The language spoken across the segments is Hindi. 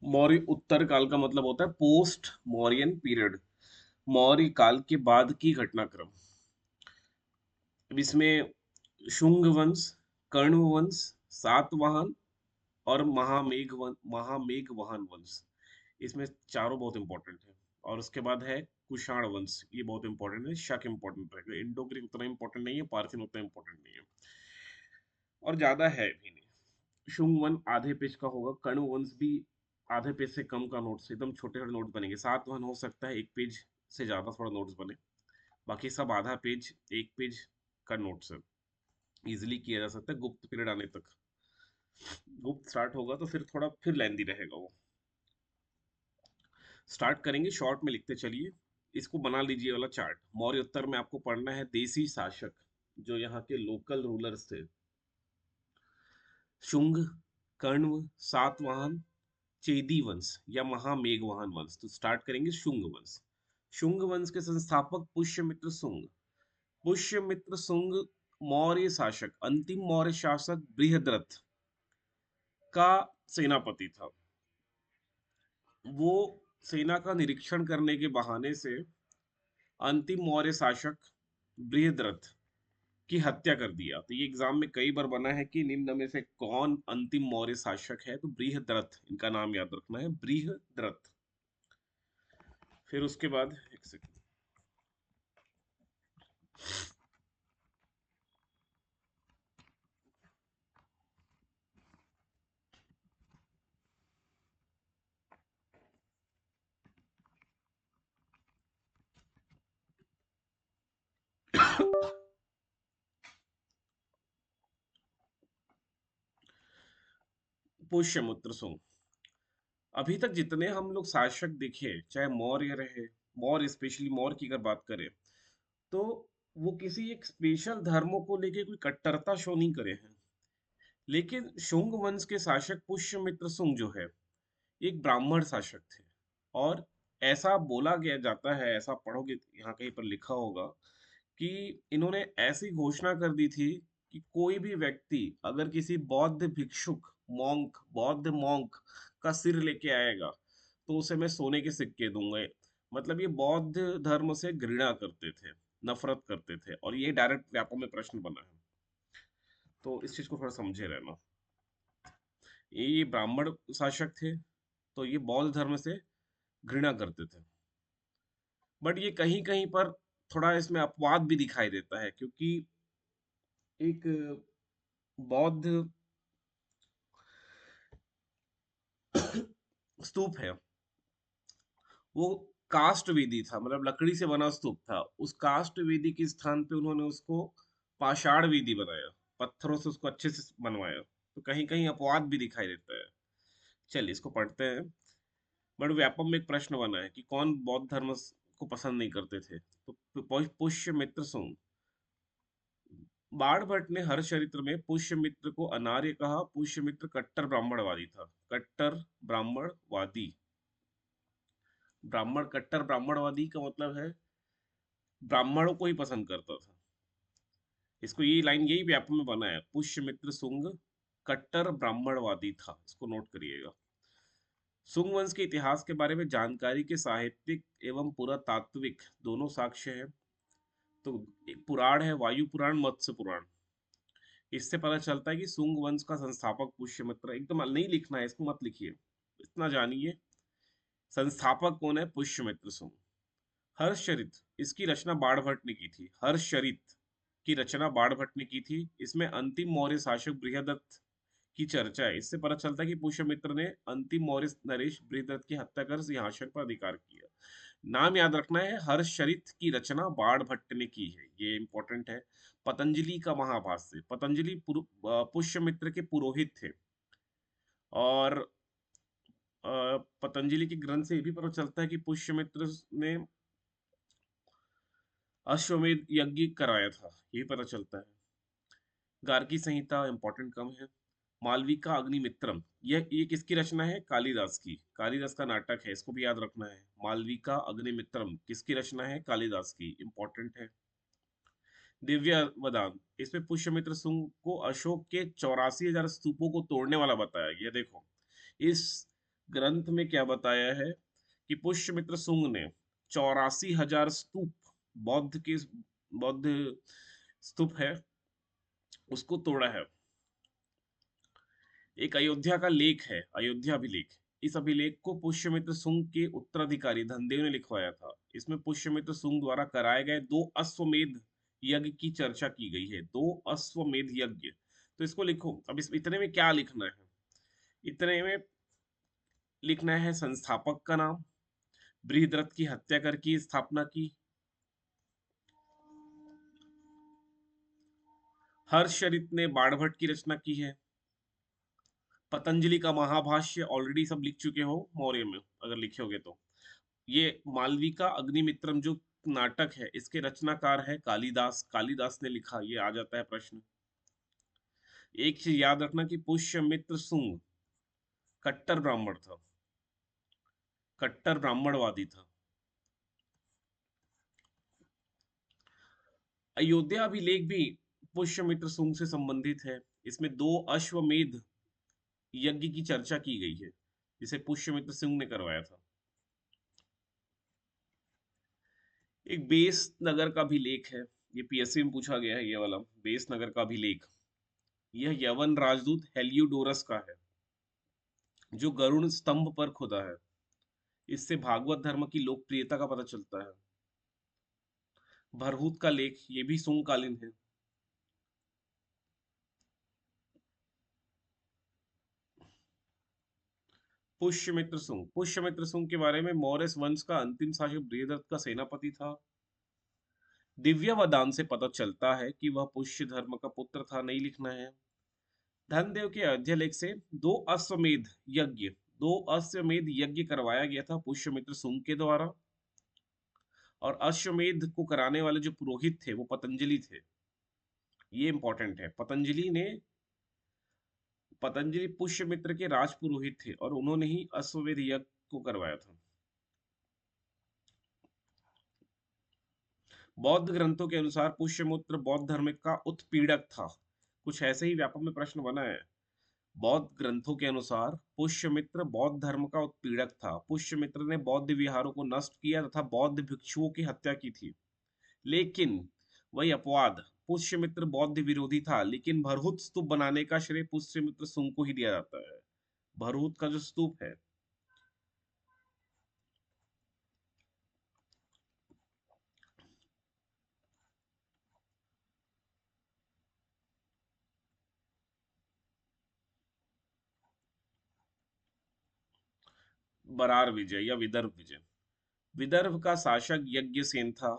मौर्य उत्तर काल का मतलब होता है पोस्ट मौर्यन पीरियड, मौर्य काल के बाद की घटनाक्रम। अब इसमें शुंग वंश, कर्ण वंश, सातवाहन और महामेघवाहन वंश, इसमें चारों बहुत इंपॉर्टेंट है। और उसके बाद है कुषाण वंश, ये बहुत इंपॉर्टेंट है। शक इंपॉर्टेंट रहेगा, इंडो ग्रीक उतना इंपॉर्टेंट नहीं है, पारसिन उतना इंपॉर्टेंट नहीं है और ज्यादा है भी नहीं। शुंग वन आधे पेज का होगा, कर्ण वंश भी आधे पेज से कम का नोट्स, एकदम छोटे छोटे नोट बनेंगे। सातवाहन हो सकता है एक पेज से ज्यादा थोड़ा नोट्स बने, बाकी सब आधा पेज एक पेज का नोट्स है, इजिली किया जा सकता है गुप्त पीरियड आने तक। गुप्त स्टार्ट होगा तो फिर थोड़ा फिर लेंदी रहेगा वो। स्टार्ट करेंगे शॉर्ट में लिखते चलिए। इसको बना लीजिए वाला चार्ट। मौर्य उत्तर में आपको पढ़ना है देसी शासक, जो यहाँ के लोकल रूलर्स थे। शुंग, कर्ण, सातवाहन, चेदी वंश या महामेघवाहन वंश। तो स्टार्ट करेंगे शुंग वंश। शुंग वंश के संस्थापक पुष्यमित्र शुंग। पुष्यमित्र शुंग मौर्य शासक, अंतिम मौर्य शासक बृहद्रथ का सेनापति था। वो सेना का निरीक्षण करने के बहाने से अंतिम मौर्य शासक बृहद्रथ की हत्या कर दिया। तो ये एग्जाम में कई बार बना है कि निम्न में से कौन अंतिम मौर्य शासक है, तो बृहद्रथ इनका नाम याद रखना है, बृहद्रथ। फिर उसके बाद एक सेकंड, पुष्यमित्र सुंग। अभी तक जितने हम लोग शासक देखे, चाहे मौर्य रहे, मौर्य स्पेशली मौर्य की अगर बात करें, तो वो किसी एक स्पेशल धर्मों को लेके कोई कट्टरता शो नहीं करे हैं। लेकिन शुंग वंश के शासक पुष्यमित्र शुंग जो है, एक ब्राह्मण शासक थे। और ऐसा बोला गया जाता है, ऐसा पढ़ोगे यहाँ कहीं पर लिखा होगा कि इन्होंने ऐसी घोषणा कर दी थी कि कोई भी व्यक्ति अगर किसी बौद्ध भिक्षुक, मॉन्क, बौद्ध मॉन्क का सिर लेके आएगा तो उसे मैं सोने के सिक्के दूंगा। मतलब ये बौद्ध धर्म से घृणा करते थे, नफरत करते थे, और ये डायरेक्ट व्यापक में प्रश्न बना है, तो इस चीज को थोड़ा समझे रहना। ये ब्राह्मण शासक थे, तो ये बौद्ध धर्म से घृणा करते थे। बट ये कहीं कहीं पर थोड़ा इसमें अपवाद भी दिखाई देता है, क्योंकि एक बौद्ध स्तूप है, वो काष्ठ वेदी था, मतलब लकड़ी से बना स्तूप था। उस काष्ठ वेदी के स्थान पे उन्होंने उसको पाषाण वेदी बनाया, पत्थरों से उसको अच्छे से बनवाया। तो कहीं कहीं अपवाद भी दिखाई देता है। चलिए इसको पढ़ते हैं। बट व्यापम में एक प्रश्न बना है कि कौन बौद्ध धर्म को पसंद नहीं करते थे, तो पुष्यमित्र सुंग। बाण भट्ट ने हर्षचरित्र में पुष्यमित्र को अनार्य कहा। पुष्यमित्र कट्टर ब्राह्मणवादी था। कट्टर ब्राह्मणवादी, ब्राह्मण कट्टर ब्राह्मणवादी का मतलब है ब्राह्मणों को ही पसंद करता था। इसको ये लाइन यही व्यापक में बना है, पुष्यमित्र सुंग कट्टर ब्राह्मणवादी था, इसको नोट करिएगा। सुंग वंश के इतिहास के बारे में जानकारी के साहित्यिक एवं पुरातात्विक दोनों साक्ष्य है। तो एक पुराण है, वायु पुराण, मत्स्य पुराण। इससे पता चलता है कि सुंग वंश का संस्थापक पुष्यमित्र, एकदम नहीं लिखना है, इसको मत लिखिए, इतना जानिए। संस्थापक कौन है? पुष्यमित्र सुंग। हर्षचरित, इसकी रचना बाणभट्ट ने की थी। हर्षचरित की रचना बाणभट्ट ने की थी। इसमें अंतिम मौर्य शासक बृहदत्त की चर्चा है। इससे पता चलता है कि पुष्यमित्र ने अंतिम मौर्य नरेश बृहदत्त की हत्या कर सिंहासन पर अधिकार किया। नाम याद रखना है, हर्षचरित की रचना बाणभट्ट ने की है, ये इंपॉर्टेंट है। पतंजलि का महाभाष्य, पतंजलि पुष्यमित्र के पुरोहित थे। और पतंजलि के ग्रंथ से ये भी पता चलता है कि पुष्यमित्र ने अश्वमेध यज्ञ कराया था, ये भी पता चलता है। गार्गी संहिता इंपॉर्टेंट कम है। मालविका अग्निमित्रम, ये किसकी रचना है? कालिदास की। कालिदास का नाटक है, इसको भी याद रखना है। मालविका अग्निमित्रम किसकी रचना है? कालिदास की, इंपॉर्टेंट है। दिव्य वदान, इसमें पुष्यमित्र सुंग को अशोक के 84,000 स्तूपों को तोड़ने वाला बताया गया। देखो, इस ग्रंथ में क्या बताया है कि पुष्यमित्र सुंग ने 84,000 स्तूप, बौद्ध के बौद्ध स्तूप है, उसको तोड़ा है। एक अयोध्या का लेख है, अयोध्या अभिलेख। इस अभिलेख को पुष्यमित्र सुंग के उत्तराधिकारी धनदेव ने लिखवाया था। इसमें पुष्यमित्र सुंग द्वारा कराए गए 2 अश्वमेध यज्ञ की चर्चा की गई है। 2 अश्वमेध यज्ञ, तो इसको लिखो। अब इस इतने में क्या लिखना है? इतने में लिखना है संस्थापक का नाम, बृहद्रथ की हत्या करके स्थापना की, हर्षरित ने बाणभट्ट की रचना की है, पतंजलि का महाभाष्य ऑलरेडी सब लिख चुके हो मौर्य में अगर लिखे होगे तो। ये मालविका अग्निमित्रम जो नाटक है, इसके रचनाकार है कालिदास। कालिदास ने लिखा, ये आ जाता है प्रश्न। एक चीज याद रखना कि पुष्यमित्र सुंग कट्टर ब्राह्मण था, कट्टर ब्राह्मणवादी था। अयोध्या अभिलेख भी पुष्यमित्र सुंग से संबंधित है। इसमें 2 अश्वमेध यज्ञ की चर्चा की गई है, जिसे पुष्यमित्र सिंह ने करवाया था। एक बेस नगर का भी लेख है, ये पीएससी में पूछा गया है, ये वाला बेस नगर का भी लेख। यह यवन राजदूत हेलियोडोरस का है, जो गरुड़ स्तंभ पर खुदा है। इससे भागवत धर्म की लोकप्रियता का पता चलता है। भरहूत का लेख, ये भी सुंगकालीन है। पुष्यमित्र सुंग, पुष्यमित्र सुंग के बारे में, मौर्य वंश का अंतिम शासक बृहदत्त का सेनापति था। दिव्यावदान से पता चलता है कि वह पुष्य धर्म का पुत्र था, नहीं लिखना है। धनदेव के अयोध्या लेख से 2 अश्वमेध यज्ञ, 2 अश्वमेध यज्ञ करवाया गया था पुष्यमित्र सुंग के द्वारा। और अश्वमेध को कराने वाले जो पुरोहित थे वो पतंजलि थे। ये इंपॉर्टेंट है। पतंजलि पुष्यमित्र के राजपुरोहित थे और उन्होंने ही अश्वमेध यज्ञ को करवाया था। बौद्ध ग्रंथों के अनुसार पुष्यमित्र बौद्ध धर्म का उत्पीड़क था। कुछ ऐसे ही व्यापक में प्रश्न बना है। बौद्ध ग्रंथों के अनुसार पुष्यमित्र बौद्ध धर्म का उत्पीड़क था। पुष्यमित्र ने बौद्ध विहारों को नष्ट किया तथा बौद्ध भिक्षुओं की हत्या की थी। लेकिन वही अपवाद, पुष्यमित्र बौद्ध विरोधी था। लेकिन भरहुत स्तूप बनाने का श्रेय पुष्यमित्र सुंग को ही दिया जाता है। भरहुत का जो स्तूप है, बरार विजय या विदर्भ विजय। विदर्भ का शासक यज्ञसेन था।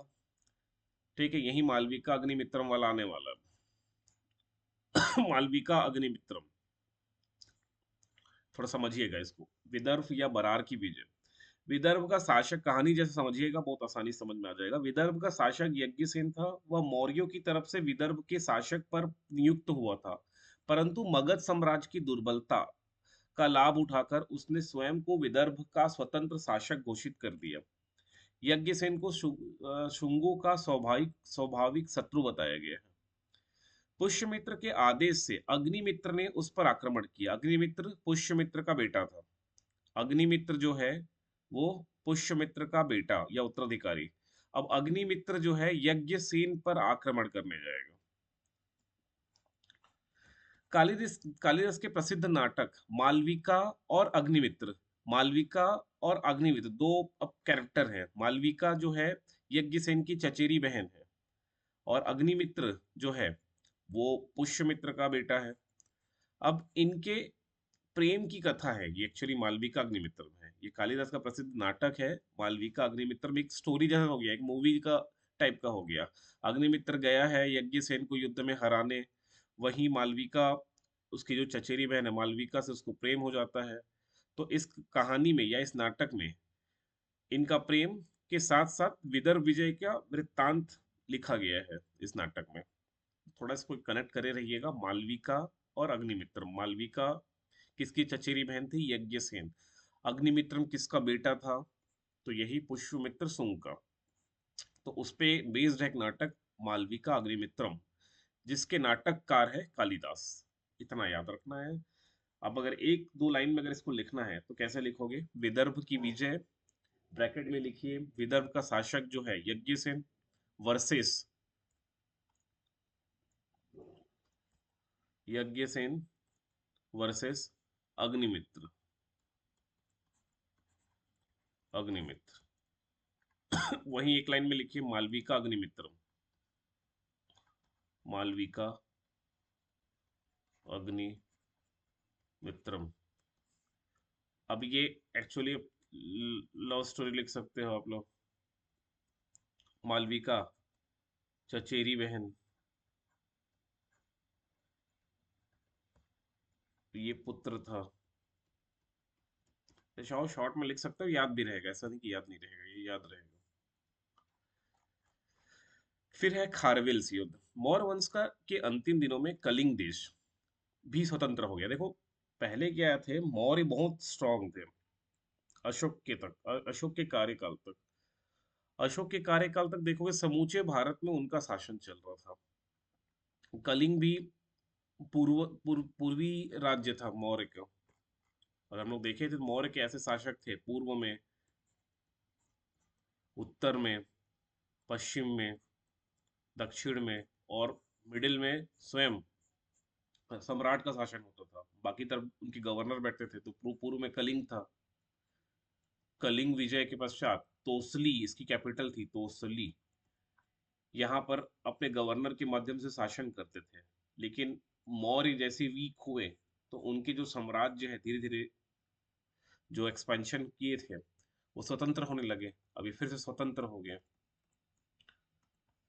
ठीक है, यही मालविका अग्निमित्रम वाला आने वाला मालविका अग्निमित्रम, थोड़ा समझिएगा इसको। विदर्भ या बरार की विजय। विदर्भ का शासक, कहानी जैसे समझिएगा बहुत आसानी से समझ में आ जाएगा। विदर्भ का शासक यज्ञसेन था। वह मौर्यों की तरफ से विदर्भ के शासक पर नियुक्त हुआ था, परंतु मगध साम्राज्य की दुर्बलता का लाभ उठाकर उसने स्वयं को विदर्भ का स्वतंत्र शासक घोषित कर दिया। यज्ञसेन को शुंगों का स्वाभाविक स्वाभाविक शत्रु बताया गया है। पुष्यमित्र के आदेश से अग्निमित्र ने उस पर आक्रमण किया। अग्निमित्र पुष्यमित्र का बेटा था। अग्निमित्र जो है वो पुष्यमित्र का बेटा या उत्तराधिकारी। अब अग्निमित्र जो है यज्ञसेन पर आक्रमण करने जाएगा। कालिदास के प्रसिद्ध नाटक मालविका और अग्निमित्र, मालविका और अग्निमित्र दो अब कैरेक्टर हैं। मालविका जो है यज्ञसेन की चचेरी बहन है, और अग्निमित्र जो है वो पुष्यमित्र का बेटा है। अब इनके प्रेम की कथा है ये, एक्चुअली मालविका अग्निमित्र है। ये कालिदास का प्रसिद्ध नाटक है मालविका अग्निमित्र में। एक स्टोरी जैसा हो गया, एक मूवी का टाइप का हो गया। अग्निमित्र गया है यज्ञसेन को युद्ध में हराने। वहीं मालविका, उसकी जो चचेरी बहन है मालविका से उसको प्रेम हो जाता है। तो इस कहानी में या इस नाटक में इनका प्रेम के साथ साथ विदर्भ विजय का वृत्तांत लिखा गया है इस नाटक में। थोड़ा इसको कनेक्ट करे रहिएगा। मालविका और अग्निमित्र। मालविका किसकी चचेरी बहन थी? यज्ञसेन। अग्निमित्रम किसका बेटा था? तो यही पुष्यमित्र सुंग का। तो उस पे बेस्ड है एक नाटक मालविका अग्निमित्रम, जिसके नाटककार है कालिदास। इतना याद रखना है। अब अगर एक दो लाइन में अगर इसको लिखना है तो कैसे लिखोगे? विदर्भ की विजय, ब्रैकेट में लिखिए विदर्भ का शासक जो है यज्ञसेन वर्सेस यज्ञसेन वर्सेस अग्निमित्र। अग्निमित्र वहीं एक लाइन में लिखिए मालविका अग्निमित्रम। मालविका अग्निमित्रम। अब ये एक्चुअली लव स्टोरी लिख सकते हो आप लोग। मालविका चचेरी बहन, ये पुत्र था। चाहो शॉर्ट में लिख सकते हो, याद भी रहेगा, ऐसा नहीं कि याद नहीं रहेगा, ये याद रहेगा। फिर है खारवेल से युद्ध। मौर्य वंश का के अंतिम दिनों में कलिंग देश भी स्वतंत्र हो गया। देखो पहले क्या थे, मौर्य बहुत स्ट्रांग थे अशोक के कार्यकाल तक। अशोक के कार्यकाल तक देखोगे समूचे भारत में उनका शासन चल रहा था। कलिंग भी पूर्वी राज्य था मौर्य का। और हम लोग देखे थे मौर्य के ऐसे शासक थे पूर्व में, उत्तर में, पश्चिम में, दक्षिण में और मिडिल में स्वयं सम्राट का शासन होता था। बाकी तरफ उनके गवर्नर बैठते थे। तो पूर्व में कलिंग था। कलिंग विजय के पश्चात तोसली इसकी कैपिटल थी, तोसली। यहाँ पर अपने गवर्नर के माध्यम से शासन करते थे। लेकिन मौर्य जैसे वीक हुए तो उनके जो साम्राज्य है धीरे धीरे जो एक्सपेंशन किए थे वो स्वतंत्र होने लगे। अभी फिर से स्वतंत्र हो गए।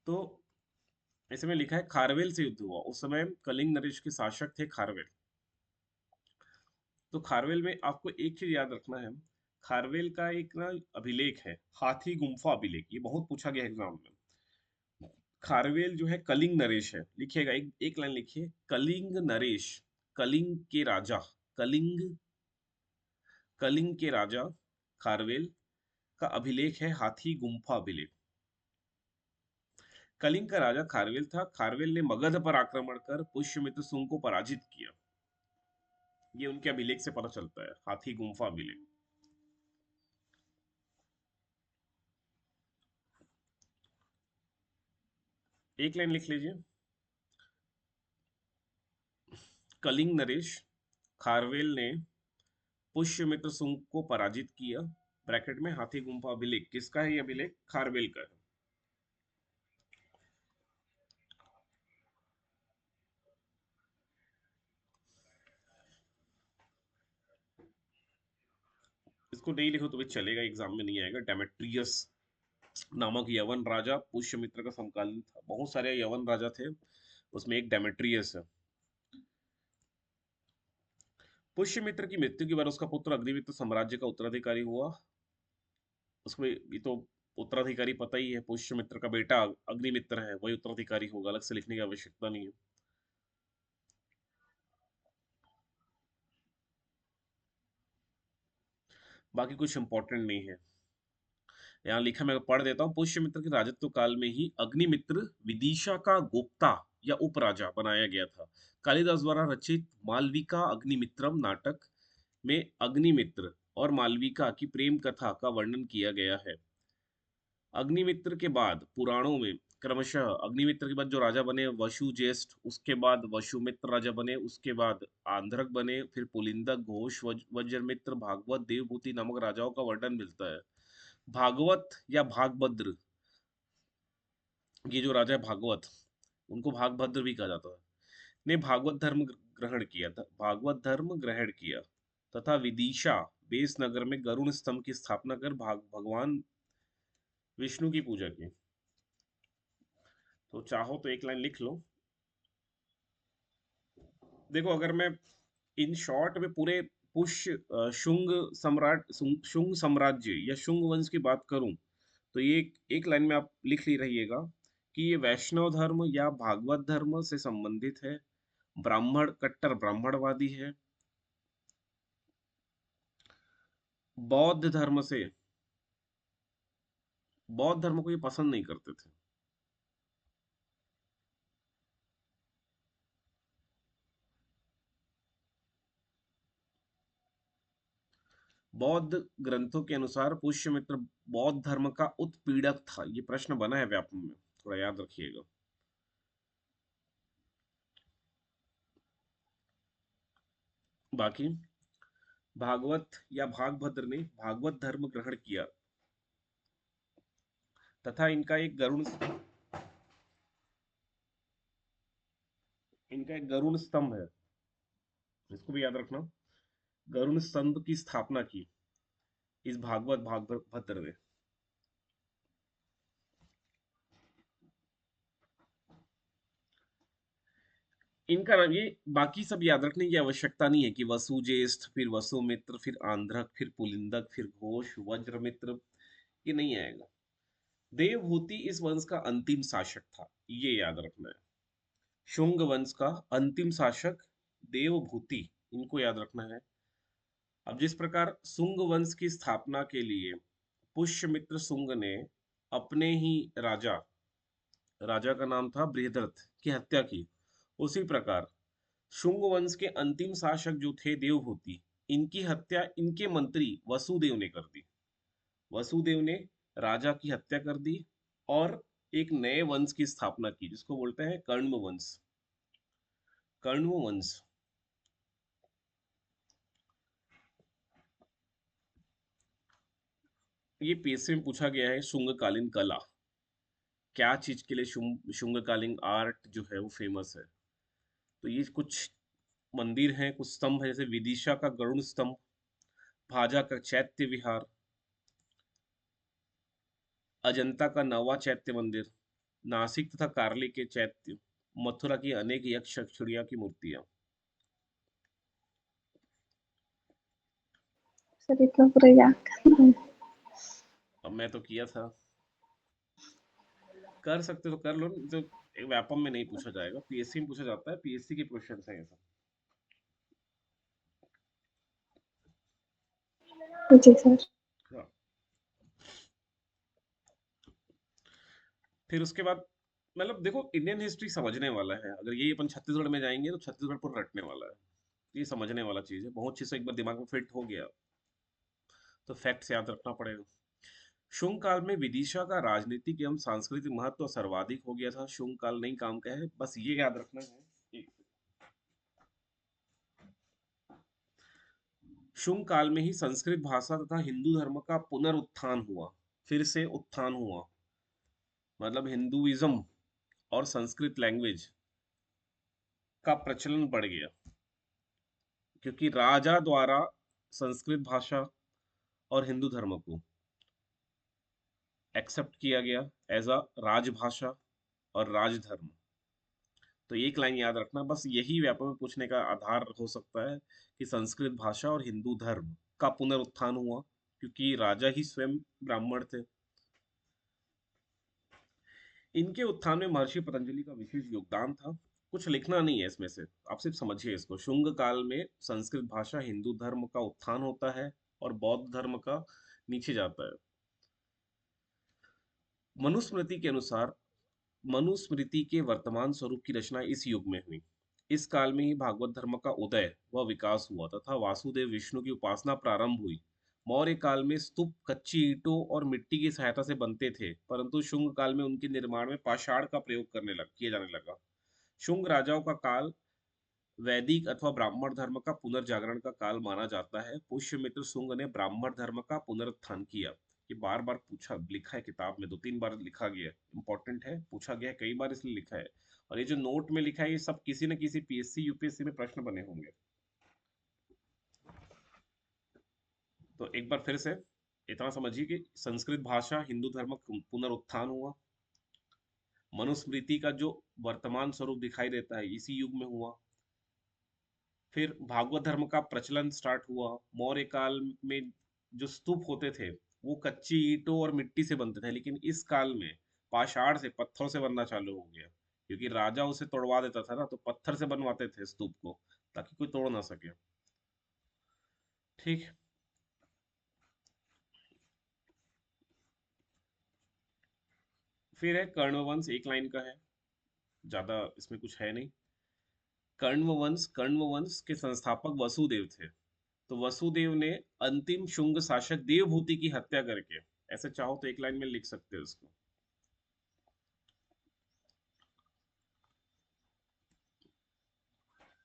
तो इसमें लिखा है खारवेल से युद्ध हुआ। उस समय कलिंग नरेश के शासक थे खारवेल। तो खारवेल में आपको एक चीज याद रखना है। खारवेल का एक ना अभिलेख है, हाथी गुम्फा अभिलेख। ये बहुत पूछा गया एग्जाम में। खारवेल जो है कलिंग नरेश है, लिखिएगा एक लाइन लिखिए, कलिंग नरेश। कलिंग के राजा, कलिंग कलिंग के राजा खारवेल का अभिलेख है हाथी गुम्फा अभिलेख। कलिंग का राजा खारवेल था। खारवेल ने मगध पर आक्रमण कर पुष्यमित्र सुंग को पराजित किया। ये उनके अभिलेख से पता चलता है, हाथी गुम्फा अभिलेख। एक लाइन लिख लीजिए, कलिंग नरेश खारवेल ने पुष्यमित्र सुंग को पराजित किया। ब्रैकेट में हाथी गुम्फा अभिलेख किसका है? ये अभिलेख खारवेल का है। इसको नहीं लिखो तो भी चलेगा, एग्जाम में नहीं आएगा। डेमेट्रियस नामक यवन राजा पुष्यमित्र का समकालीन था। बहुत सारे यवन राजा थे, उसमें एक डेमेट्रियस है। पुष्यमित्र की मृत्यु के बाद उसका पुत्र अग्निमित्र साम्राज्य का उत्तराधिकारी हुआ। उसमें ये तो उत्तराधिकारी पता ही है, पुष्यमित्र का बेटा अग्निमित्र है, वही उत्तराधिकारी होगा, अलग से लिखने की आवश्यकता नहीं है। बाकी कुछ इंपॉर्टेंट नहीं है यहाँ लिखा, मैं पढ़ देता हूँ। पुष्यमित्र के राजत्व काल में ही अग्निमित्र विदिशा का गोप्ता या उपराजा बनाया गया था। कालिदास द्वारा रचित मालविका अग्निमित्रम नाटक में अग्निमित्र और मालविका की प्रेम कथा का वर्णन किया गया है। अग्निमित्र के बाद पुराणों में क्रमशः अग्निमित्र के बाद जो राजा बने वसु ज्येष्ठ, उसके बाद वसुमित्र राजा बने, उसके बाद आंध्रक बने, फिर पुलिंदक, घोष, वज्रमित्र, भागवत, देवभूति नामक राजाओं का वर्णन मिलता है। भागवत या भागभद्र, ये जो राजा है भागवत, उनको भागभद्र भी कहा जाता है, ने भागवत धर्म ग्रहण किया था, भागवत धर्म ग्रहण किया तथा विदिशा बेस नगर में गरुण स्तंभ की स्थापना कर भगवान विष्णु की पूजा की। तो चाहो तो एक लाइन लिख लो। देखो अगर मैं इन शॉर्ट में पूरे शुंग सम्राट शुंग साम्राज्य या शुंग वंश की बात करूं तो ये एक लाइन में आप लिख ही रहिएगा कि ये वैष्णव धर्म या भागवत धर्म से संबंधित है। ब्राह्मण, कट्टर ब्राह्मणवादी है। बौद्ध धर्म से, बौद्ध धर्म को ये पसंद नहीं करते थे। बौद्ध ग्रंथों के अनुसार पुष्यमित्र बौद्ध धर्म का उत्पीड़क था। ये प्रश्न बना है व्यापम में, थोड़ा याद रखिएगा। बाकी भागवत या भागभद्र ने भागवत धर्म ग्रहण किया तथा इनका एक गरुड़ स्तंभ है, इसको भी याद रखना। गरुड़ स्तंभ की स्थापना की इस भागभद्र ने। इनका नाम ये, बाकी सब याद रखने की आवश्यकता नहीं है कि वसुज्येष्ठ, फिर वसुमित्र, फिर आंध्रक, फिर पुलिंदक, फिर घोष, वज्रमित्र, ये नहीं आएगा। देवभूति इस वंश का अंतिम शासक था, ये याद रखना है। शुंग वंश का अंतिम शासक देवभूति, इनको याद रखना है। अब जिस प्रकार सुंग वंश की स्थापना के लिए पुष्यमित्र सुंग ने अपने ही राजा राजा का नाम था बृहद्रथ की हत्या की, उसी प्रकार शुंग वंश के अंतिम शासक जो थे देवभूति, इनकी हत्या इनके मंत्री वसुदेव ने कर दी। वसुदेव ने राजा की हत्या कर दी और एक नए वंश की स्थापना की जिसको बोलते हैं कण्व वंश। कण्व वंश। ये पीएससी में पूछा गया है। शुंगकालीन कला, क्या चीज के लिए शुंगकालीन आर्ट जो है वो फेमस है? तो ये कुछ मंदिर हैं, कुछ स्तंभ है, जैसे विदिशा का गरुड़ स्तंभ, भाजा का चैत्य विहार, अजंता का नवा चैत्य मंदिर, नासिक तथा कार्ले के चैत्य, मथुरा की अनेक यक्ष यक्षिणियों की मूर्तियां। सर इतना पूरा याद करना है। अब मैं तो किया था, कर सकते तो कर लो, तो व्यापम में नहीं पूछा जाएगा, पीएससी में पूछा जाता है, पीएससी के क्वेश्चन है ये सब। जी सर। हाँ। फिर उसके बाद मतलब देखो, इंडियन हिस्ट्री समझने वाला है, अगर ये अपन छत्तीसगढ़ में जाएंगे तो छत्तीसगढ़ पर रटने वाला है। ये समझने वाला चीज है, बहुत चीज एक बार दिमाग में फिट हो गया तो फैक्ट्स याद रखना पड़ेगा। शुंग काल में विदिशा का राजनीतिक एवं सांस्कृतिक महत्व सर्वाधिक हो गया था। शुंग काल नहीं काम का है, बस ये याद रखना है। शुंग काल में ही संस्कृत भाषा तथा हिंदू धर्म का पुनरुत्थान हुआ, फिर से उत्थान हुआ, मतलब हिंदुइज्म और संस्कृत लैंग्वेज का प्रचलन बढ़ गया, क्योंकि राजा द्वारा संस्कृत भाषा और हिंदू धर्म को एक्सेप्ट किया गया एज अ राजभाषा और राजधर्म। तो एक लाइन याद रखना, बस यही व्यापक में पूछने का आधार हो सकता है कि संस्कृत भाषा और हिंदू धर्म का पुनरुत्थान हुआ, क्योंकि राजा ही स्वयं ब्राह्मण थे। इनके उत्थान में महर्षि पतंजलि का विशेष योगदान था। कुछ लिखना नहीं है इसमें से, आप सिर्फ समझिए इसको। शुंग काल में संस्कृत भाषा हिंदू धर्म का उत्थान होता है और बौद्ध धर्म का नीचे जाता है। मनुस्मृति के अनुसार मनुस्मृति के वर्तमान स्वरूप की रचना इस युग में हुई। इस काल में ही भागवत धर्म का उदय व विकास हुआ तथा वासुदेव विष्णु की उपासना प्रारंभ हुई। मौर्य काल में स्तूप कच्ची ईंटों और मिट्टी की सहायता से बनते थे, परंतु शुंग काल में उनके निर्माण में पाषाण का प्रयोग किया जाने लगा। शुंग राजाओं का काल वैदिक अथवा ब्राह्मण धर्म का पुनर्जागरण का काल माना जाता है। पुष्यमित्र शुंग ने ब्राह्मण धर्म का पुनरुत्थान किया। ये बार बार पूछा, लिखा है किताब में, 2-3 बार लिखा गया है, इंपॉर्टेंट है, पूछा गया है कई बार इसलिए लिखा है। और ये जो नोट में लिखा है, ये सब किसी न किसी पीएससी यूपीएससी में प्रश्न बने होंगे। तो एक बार फिर से इतना समझिए कि संस्कृत भाषा हिंदू धर्म का पुनरुत्थान हुआ, मनुस्मृति का जो वर्तमान स्वरूप दिखाई देता है इसी युग में हुआ, फिर भागवत धर्म का प्रचलन स्टार्ट हुआ। मौर्य काल में जो स्तूप होते थे वो कच्ची ईंटों और मिट्टी से बनते थे, लेकिन इस काल में पाषाण से, पत्थरों से बनना चालू हो गया, क्योंकि राजा उसे तोड़वा देता था ना, तो पत्थर से बनवाते थे स्तूप को ताकि कोई तोड़ ना सके। ठीक। फिर है कर्णवंश, एक लाइन का है, ज्यादा इसमें कुछ है नहीं। कण्व वंश के संस्थापक वसुदेव थे। तो वसुदेव ने अंतिम शुंग शासक देवभूति की हत्या करके, ऐसे चाहो तो एक लाइन में लिख सकते हो इसको।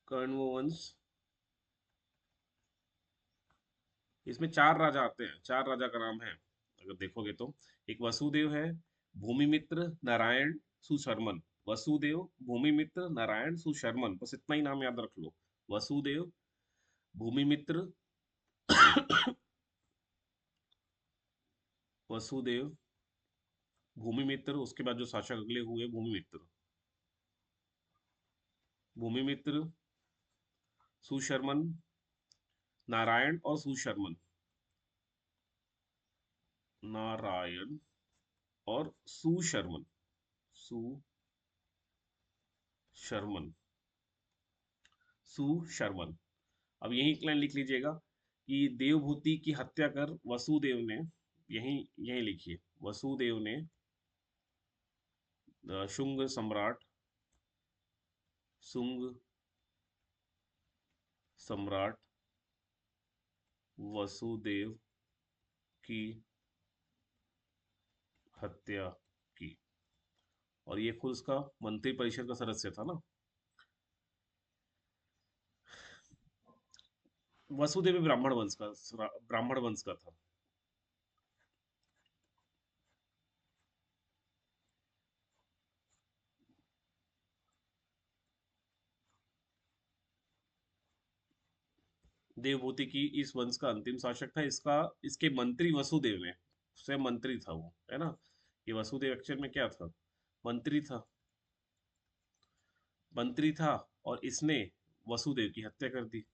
कण्व वंश, इसमें चार राजा आते हैं, चार राजा का नाम है अगर देखोगे तो। एक वसुदेव है, भूमिमित्र, नारायण, सुशर्मन। वसुदेव, भूमिमित्र, नारायण, सुशर्मन, बस इतना ही नाम याद रख लो। वसुदेव, भूमिमित्र, वसुदेव, भूमिमित्र, उसके बाद जो शासक अगले हुए भूमिमित्र, भूमिमित्र, सुशर्मन, नारायण और सुशर्मन, नारायण और सुशर्मन, सुशर्मन, सुशर्मन। अब यही एक लाइन लिख लीजिएगा कि देवभूति की हत्या कर वसुदेव ने, यही यही लिखिए, वसुदेव ने शुंग सम्राट, शुंग सम्राट वसुदेव की हत्या की। और ये खुद उसका मंत्री परिषद का सदस्य था ना। वसुदेव भी ब्राह्मण वंश का था। देवभूति की इस वंश का अंतिम शासक था। इसका, इसके मंत्री वसुदेव ने, स्वयं मंत्री था वो, है ना। ये वसुदेव एक्चुअल में क्या था, मंत्री था, मंत्री था। और इसने वसुदेव की हत्या कर दी।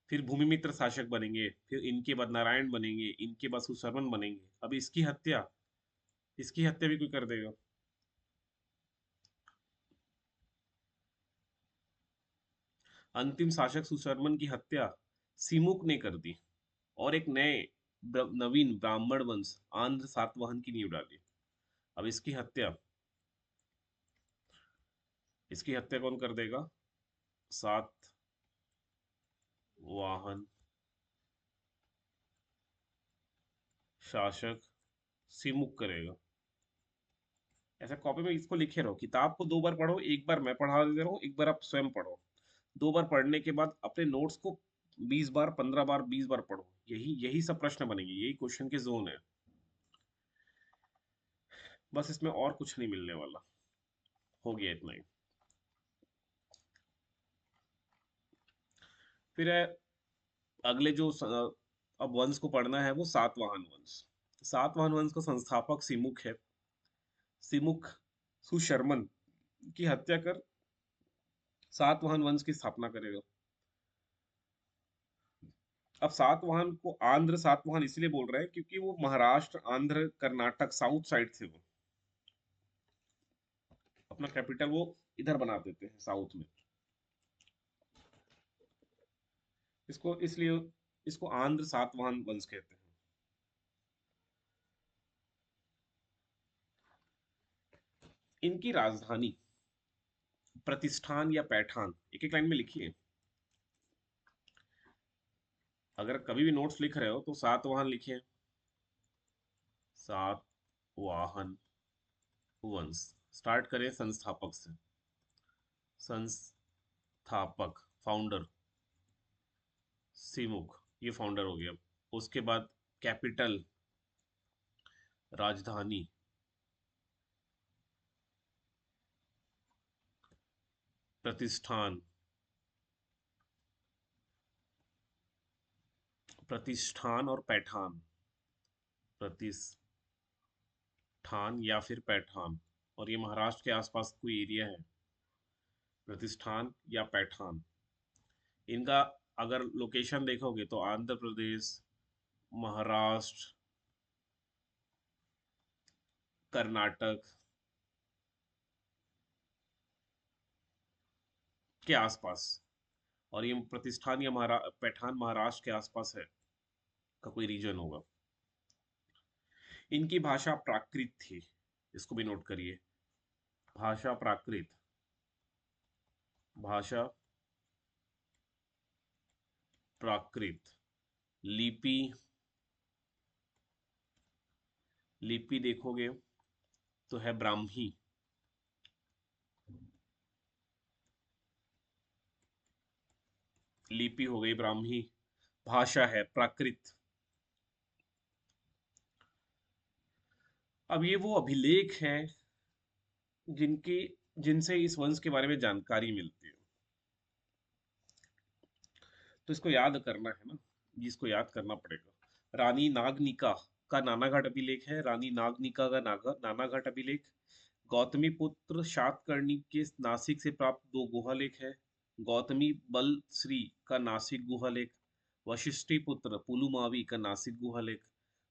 फिर भूमिमित्र शासक बनेंगे, फिर इनके बाद नारायण बनेंगे, इनके बाद सुशर्मन बनेंगे। अब इसकी हत्या, इसकी हत्या भी कोई कर देगा। अंतिम शासक सुशर्मन की हत्या सिमुक ने कर दी और एक नए नवीन ब्राह्मण वंश आंध्र सातवाहन की नींव डाली। अब इसकी हत्या, इसकी हत्या कौन कर देगा, सातवाहन शासक सिमुक करेगा। ऐसा कॉपी में इसको लिखे रहो, किताब को दो बार पढ़ो, एक बार मैं पढ़ा दे रहा हूँ, एक बार आप स्वयं पढ़ो। दो बार पढ़ने के बाद अपने नोट्स को 20 बार, 15 बार, 20 बार पढ़ो। यही यही सब प्रश्न बनेंगे, यही क्वेश्चन के जोन है। बस इसमें और कुछ नहीं मिलने वाला। हो गया इतना ही। फिर है अगले जो अब वंश को पढ़ना है वो सातवाहन वंश। सातवाहन वंश का संस्थापक सिमुक है। सिमुक सुशर्मन की हत्या कर सातवाहन वंश की स्थापना करेगा। अब सातवाहन को आंध्र सातवाहन इसलिए बोल रहे हैं क्योंकि वो महाराष्ट्र, आंध्र, कर्नाटक, साउथ साइड थे वो। अपना कैपिटल वो इधर बना देते हैं साउथ में। इसको इसलिए इसको आंध्र सातवाहन वंश कहते हैं। इनकी राजधानी प्रतिष्ठान या पैठान, एक एक लाइन में लिखिए। अगर कभी भी नोट्स लिख रहे हो तो सातवाहन लिखिए, सातवाहन वंश। स्टार्ट करें संस्थापक से। संस्थापक, फाउंडर सिमुक, ये फाउंडर हो गया। उसके बाद कैपिटल, राजधानी, प्रतिष्ठान, प्रतिष्ठान और पैठान, प्रतिष्ठान या फिर पैठान। और ये महाराष्ट्र के आसपास कोई एरिया है, प्रतिष्ठान या पैठान। इनका अगर लोकेशन देखोगे तो आंध्र प्रदेश, महाराष्ट्र, कर्नाटक के आसपास। और ये प्रतिष्ठान या पैठान महाराष्ट्र के आसपास है का कोई रीजन होगा। इनकी भाषा प्राकृत थी, इसको भी नोट करिए। भाषा प्राकृत, भाषा प्राकृत। लिपि, लिपि देखोगे तो है ब्राह्मी। लिपि हो गई ब्राह्मी। भाषा है प्राकृत। अब ये वो अभिलेख हैं जिनकी जिनसे इस वंश के बारे में जानकारी मिलती है। तो इसको याद करना है ना, जिसको याद करना पड़ेगा। रानी नागनिका का नानाघाट अभिलेख है। रानी नागनिका का नानाघाट अभिलेख। गौतमी पुत्र शातकर्णी के नासिक से प्राप्त दो गुहालेख है। गौतमी बलश्री का नासिक गुहालेख। वशिष्ठी पुत्र पुलुमावी का नासिक गुहालेख।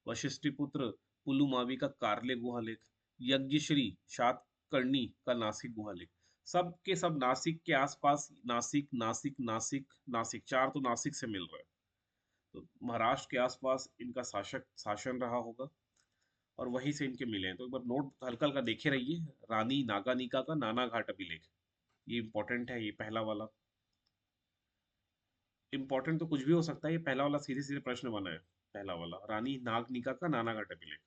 वशिष्ठी पुत्र पुलुमावी का कारले गुहालेख। यज्ञश्री शातकर्णी का नासिक गुहालेख। सब के सब नासिक के आसपास, नासिक नासिक नासिक नासिक, चार तो नासिक से मिल रहा है। तो महाराष्ट्र के आसपास इनका शासक शासन रहा होगा और वहीं से इनके मिले हैं। तो एक बार नोट हल्का हल्का देखे रहिए। रानी नागानिका का नाना घाट अभिलेख, ये इंपॉर्टेंट है। ये पहला वाला इंपॉर्टेंट तो कुछ भी हो सकता है, ये पहला वाला सीधे सीधे प्रश्न बना है। पहला वाला रानी नागनिका का नाना घाट अभिलेख।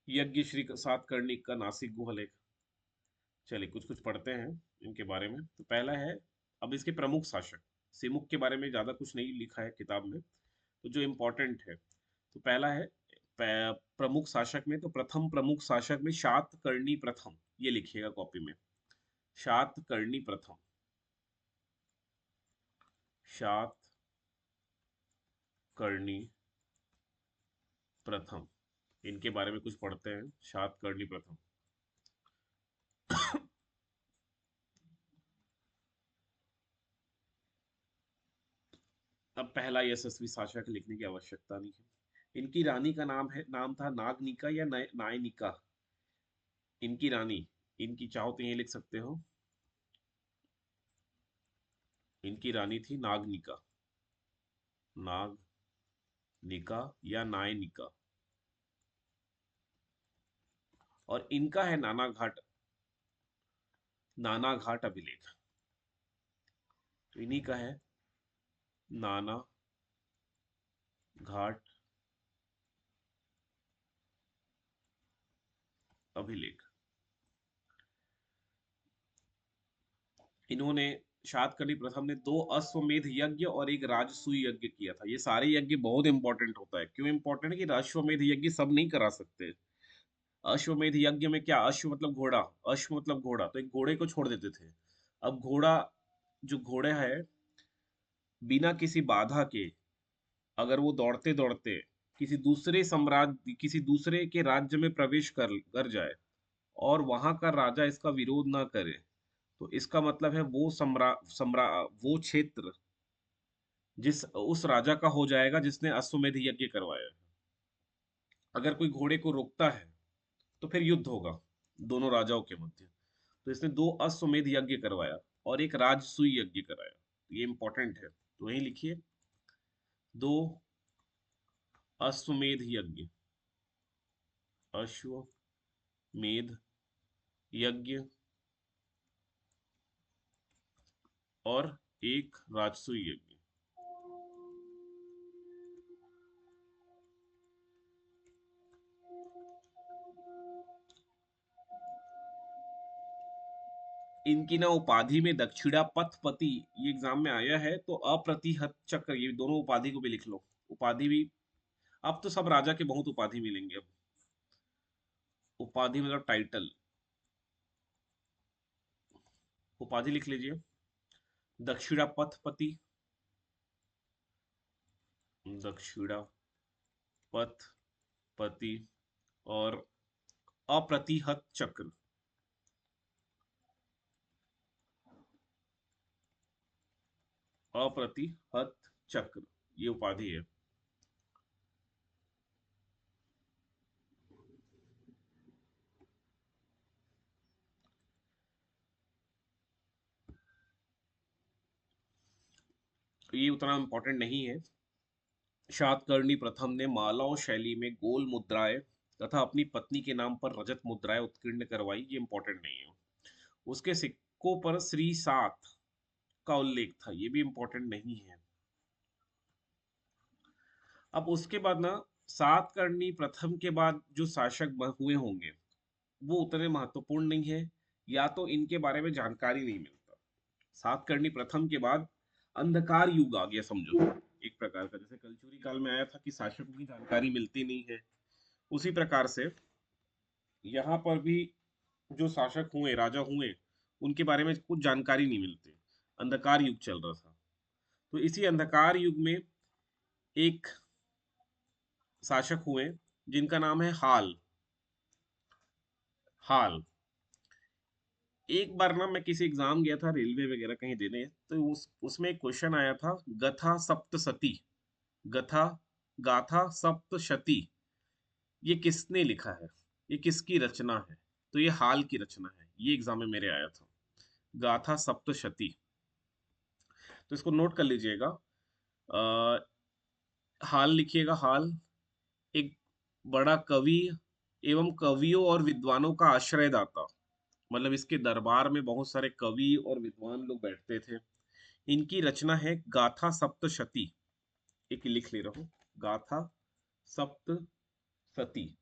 यज्ञ श्री सातकर्णी का नासिक गुहलेख। चलिए कुछ कुछ पढ़ते हैं इनके बारे में। तो पहला है, अब इसके प्रमुख शासक। सिमुक के बारे में ज्यादा कुछ नहीं लिखा है किताब में, तो जो इम्पोर्टेंट है तो पहला है प्रमुख शासक में। तो प्रथम प्रमुख शासक में शातकर्णी प्रथम, ये लिखिएगा कॉपी में। शातकर्णी प्रथम, शातकर्णी प्रथम, इनके बारे में कुछ पढ़ते हैं। शातकर्णी प्रथम। अब पहला यशस्वी शासक लिखने की आवश्यकता नहीं है। इनकी रानी का नाम था नागनिका या नायनिका। इनकी रानी, इनकी चाहो तो ये लिख सकते हो, इनकी रानी थी नागनिका। नागनिका या नायनिका। और इनका है नाना घाट अभिलेख। तो इन्हीं का है नाना घाट अभिलेख। इन्होंने, शातकर्णी प्रथम ने दो अश्वमेध यज्ञ और एक राजसूय यज्ञ किया था। ये सारे यज्ञ बहुत इंपॉर्टेंट होता है। क्यों इंपॉर्टेंट है कि अश्वमेध यज्ञ सब नहीं करा सकते। अश्वमेध यज्ञ में क्या, अश्व मतलब घोड़ा, अश्व मतलब घोड़ा, तो एक घोड़े को छोड़ देते थे। अब घोड़ा, जो घोड़ा है, बिना किसी बाधा के अगर वो दौड़ते दौड़ते किसी दूसरे के राज्य में प्रवेश कर कर जाए और वहां का राजा इसका विरोध ना करे, तो इसका मतलब है वो वो क्षेत्र जिस उस राजा का हो जाएगा जिसने अश्वमेध यज्ञ करवाया है। अगर कोई घोड़े को रोकता है तो फिर युद्ध होगा दोनों राजाओं के मध्य। तो इसने दो अश्वमेध यज्ञ करवाया और एक राजसूय यज्ञ कराया। तो ये इंपॉर्टेंट है, तो वही लिखिए, दो अश्वमेध यज्ञ, अश्वमेध यज्ञ और एक राजसूय यज्ञ। इनकी ना उपाधि में दक्षिणा पथपति, ये एग्जाम में आया है। तो अप्रतिहत चक्र, ये दोनों उपाधि को भी लिख लो। उपाधि भी, अब तो सब राजा के बहुत उपाधि मिलेंगे अब। उपाधि मतलब टाइटल, उपाधि लिख लीजिए। दक्षिणा पथपति, दक्षिणा पथपति और अप्रतिहत चक्र, अप्रतिहत चक्र, ये उपाधि है। ये उतना इंपॉर्टेंट नहीं है। शातकर्णी प्रथम ने मालव शैली में गोल मुद्राएं तथा अपनी पत्नी के नाम पर रजत मुद्राएं उत्कीर्ण करवाई। ये इंपॉर्टेंट नहीं है। उसके सिक्कों पर श्री सात का उल्लेख था। ये भी इंपॉर्टेंट नहीं है। अब उसके बाद ना सातकर्णी प्रथम के बाद जो शासक हुए होंगे वो उतने महत्वपूर्ण नहीं है, या तो इनके बारे में जानकारी नहीं मिलता। सातकर्णी प्रथम के बाद अंधकार युग आ गया समझो, एक प्रकार का, जैसे कलचुरी काल में आया था कि शासकों की जानकारी मिलती नहीं है, उसी प्रकार से यहाँ पर भी जो शासक हुए, राजा हुए, उनके बारे में कुछ जानकारी नहीं मिलती। अंधकार युग चल रहा था। तो इसी अंधकार युग में एक शासक हुए जिनका नाम है हाल। हाल। एक बार ना मैं किसी एग्जाम गया था रेलवे वगैरह कहीं देने, तो उसमें एक क्वेश्चन आया था, गथा सप्तसती, गथा, गाथा सप्तशती, ये किसने लिखा है, ये किसकी रचना है? तो ये हाल की रचना है, ये एग्जाम में मेरे आया था, गाथा सप्तशती। तो इसको नोट कर लीजिएगा। हाल लिखिएगा, हाल एक बड़ा कवि एवं कवियों और विद्वानों का आश्रयदाता, मतलब इसके दरबार में बहुत सारे कवि और विद्वान लोग बैठते थे। इनकी रचना है गाथा सप्तशती, एक लिख ले रहा हूं, गाथा सप्तशती।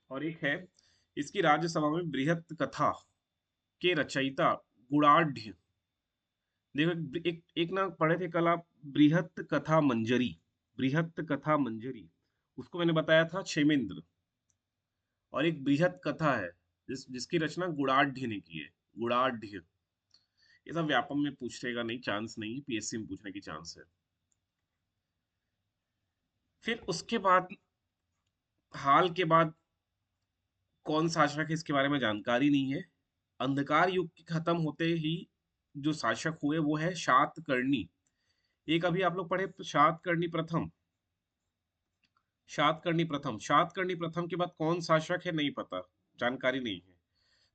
और एक है इसकी राज्यसभा में बृहत कथा के रचयिता गुणाढ़। देखो एक एक ना पढ़े थे कल आप, बृहत कथा मंजरी, बृहत कथा मंजरी, उसको मैंने बताया था क्षेमेंद्र। और एक बृहत कथा है जिसकी रचना गुणाढ़ ने की है, गुणाढ़। ये सब व्यापम में पूछेगा नहीं, चांस नहीं है, पीएससी में पूछने की चांस है। फिर उसके बाद, हाल के बाद कौन शासक है इसके बारे में जानकारी नहीं है। अंधकार युग के खत्म होते ही जो शासक हुए वो है शातकर्णी। एक अभी आप लोग पढ़े शातकर्णी प्रथम, शातकर्णी प्रथम, शातकर्णी प्रथम के बाद कौन शासक है नहीं पता, जानकारी नहीं है।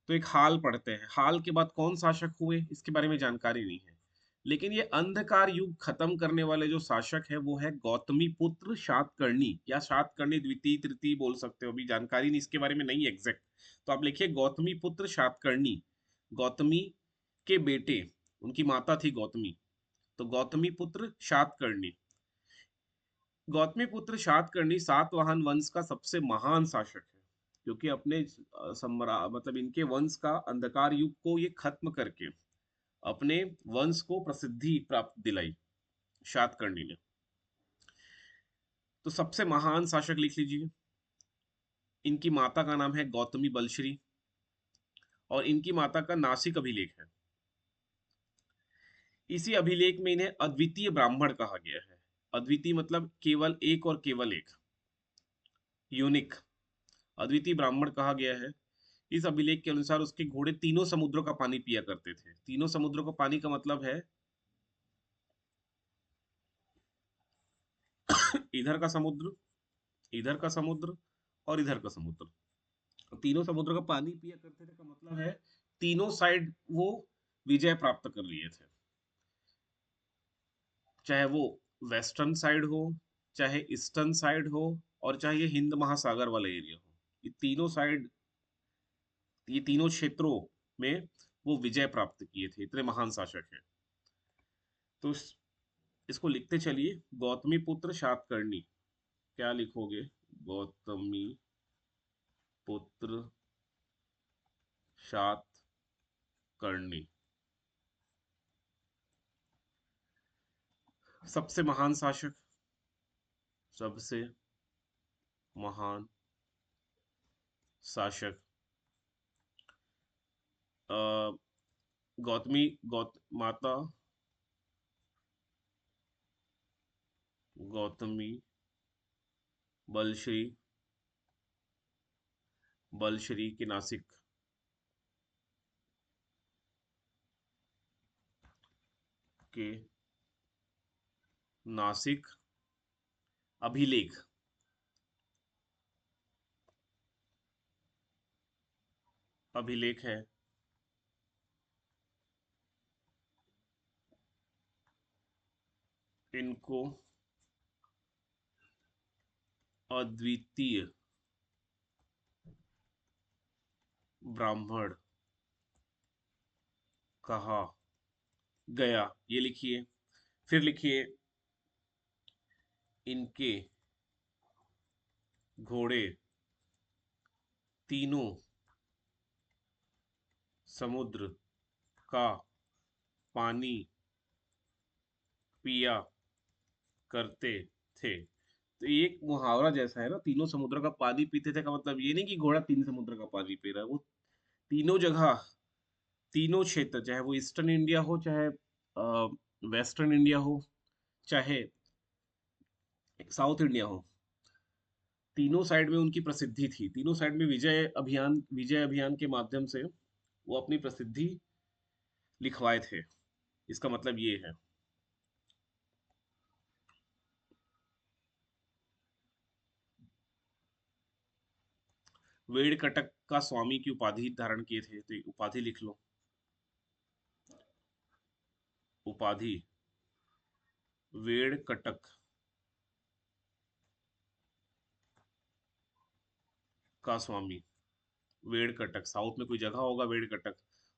तो एक हाल पढ़ते हैं, हाल के बाद कौन शासक हुए इसके बारे में जानकारी नहीं है। लेकिन ये अंधकार युग खत्म करने वाले जो शासक है वो है गौतमी पुत्र शातकर्णी, या शातकर्णी द्वितीय तृतीय बोल सकते हो, अभी जानकारी नहीं इसके बारे में नहीं एग्जैक्ट। तो आप लिखिए गौतमी पुत्र शातकर्णी, गौतमी के बेटे, उनकी माता थी गौतमी, तो गौतमी पुत्र शातकर्णी। गौतमी पुत्र शातकर्णी सातवाहन वंश का सबसे महान शासक है, क्योंकि अपने मतलब इनके वंश का अंधकार युग को ये खत्म करके अपने वंश को प्रसिद्धि प्राप्त दिलाई शातकर्णी ने। तो सबसे महान शासक लिख लीजिए। इनकी माता का नाम है गौतमी बलश्री, और इनकी माता का नासिक अभिलेख है। इसी अभिलेख में इन्हें अद्वितीय ब्राह्मण कहा गया है। अद्वितीय मतलब केवल एक और केवल एक, यूनिक, अद्वितीय ब्राह्मण कहा गया है। इस अभिलेख के अनुसार उसके घोड़े तीनों समुद्रों का पानी पिया करते थे। तीनों समुद्रों का पानी का मतलब है इधर का समुद्र, इधर का समुद्र और इधर का समुद्र। तीनों समुद्रों का पानी पिया करते थे का मतलब है तीनों साइड वो विजय प्राप्त कर लिए थे, चाहे वो वेस्टर्न साइड हो, चाहे ईस्टर्न साइड हो, और चाहे ये हिंद महासागर वाला एरिया हो। ये तीनों साइड, ये तीनों क्षेत्रों में वो विजय प्राप्त किए थे, इतने महान शासक हैं। तो इसको लिखते चलिए, गौतमी पुत्र शातकर्णी। क्या लिखोगे? गौतमी पुत्र शातकर्णी, सबसे महान शासक, सबसे महान शासक। अ, गौतमी, माता गौतमी बलश्री, बलश्री के नासिक, के नासिक अभिलेख, अभिलेख है इनको अद्वितीय ब्राह्मण कहा गया। ये लिखिए। फिर लिखिए, इनके घोड़े तीनों समुद्र का पानी पिया करते थे। तो ये एक मुहावरा जैसा है ना, तीनों समुद्र का पानी पीते थे का मतलब ये नहीं कि घोड़ा तीन समुद्र का पानी पी रहा है, वो तीनों जगह, तीनों क्षेत्र, चाहे वो ईस्टर्न इंडिया हो, चाहे वेस्टर्न इंडिया हो, चाहे साउथ इंडिया हो, तीनों साइड में उनकी प्रसिद्धि थी। तीनों साइड में विजय अभियान के माध्यम से वो अपनी प्रसिद्धि लिखवाए थे। इसका मतलब ये है। वेड़कटक का स्वामी की उपाधि धारण किए थे, तो ये उपाधि लिख लो। उपाधि वेड़कटक का स्वामी। वेड़कटक, साउथ में कोई जगह होगा वेड़कटक,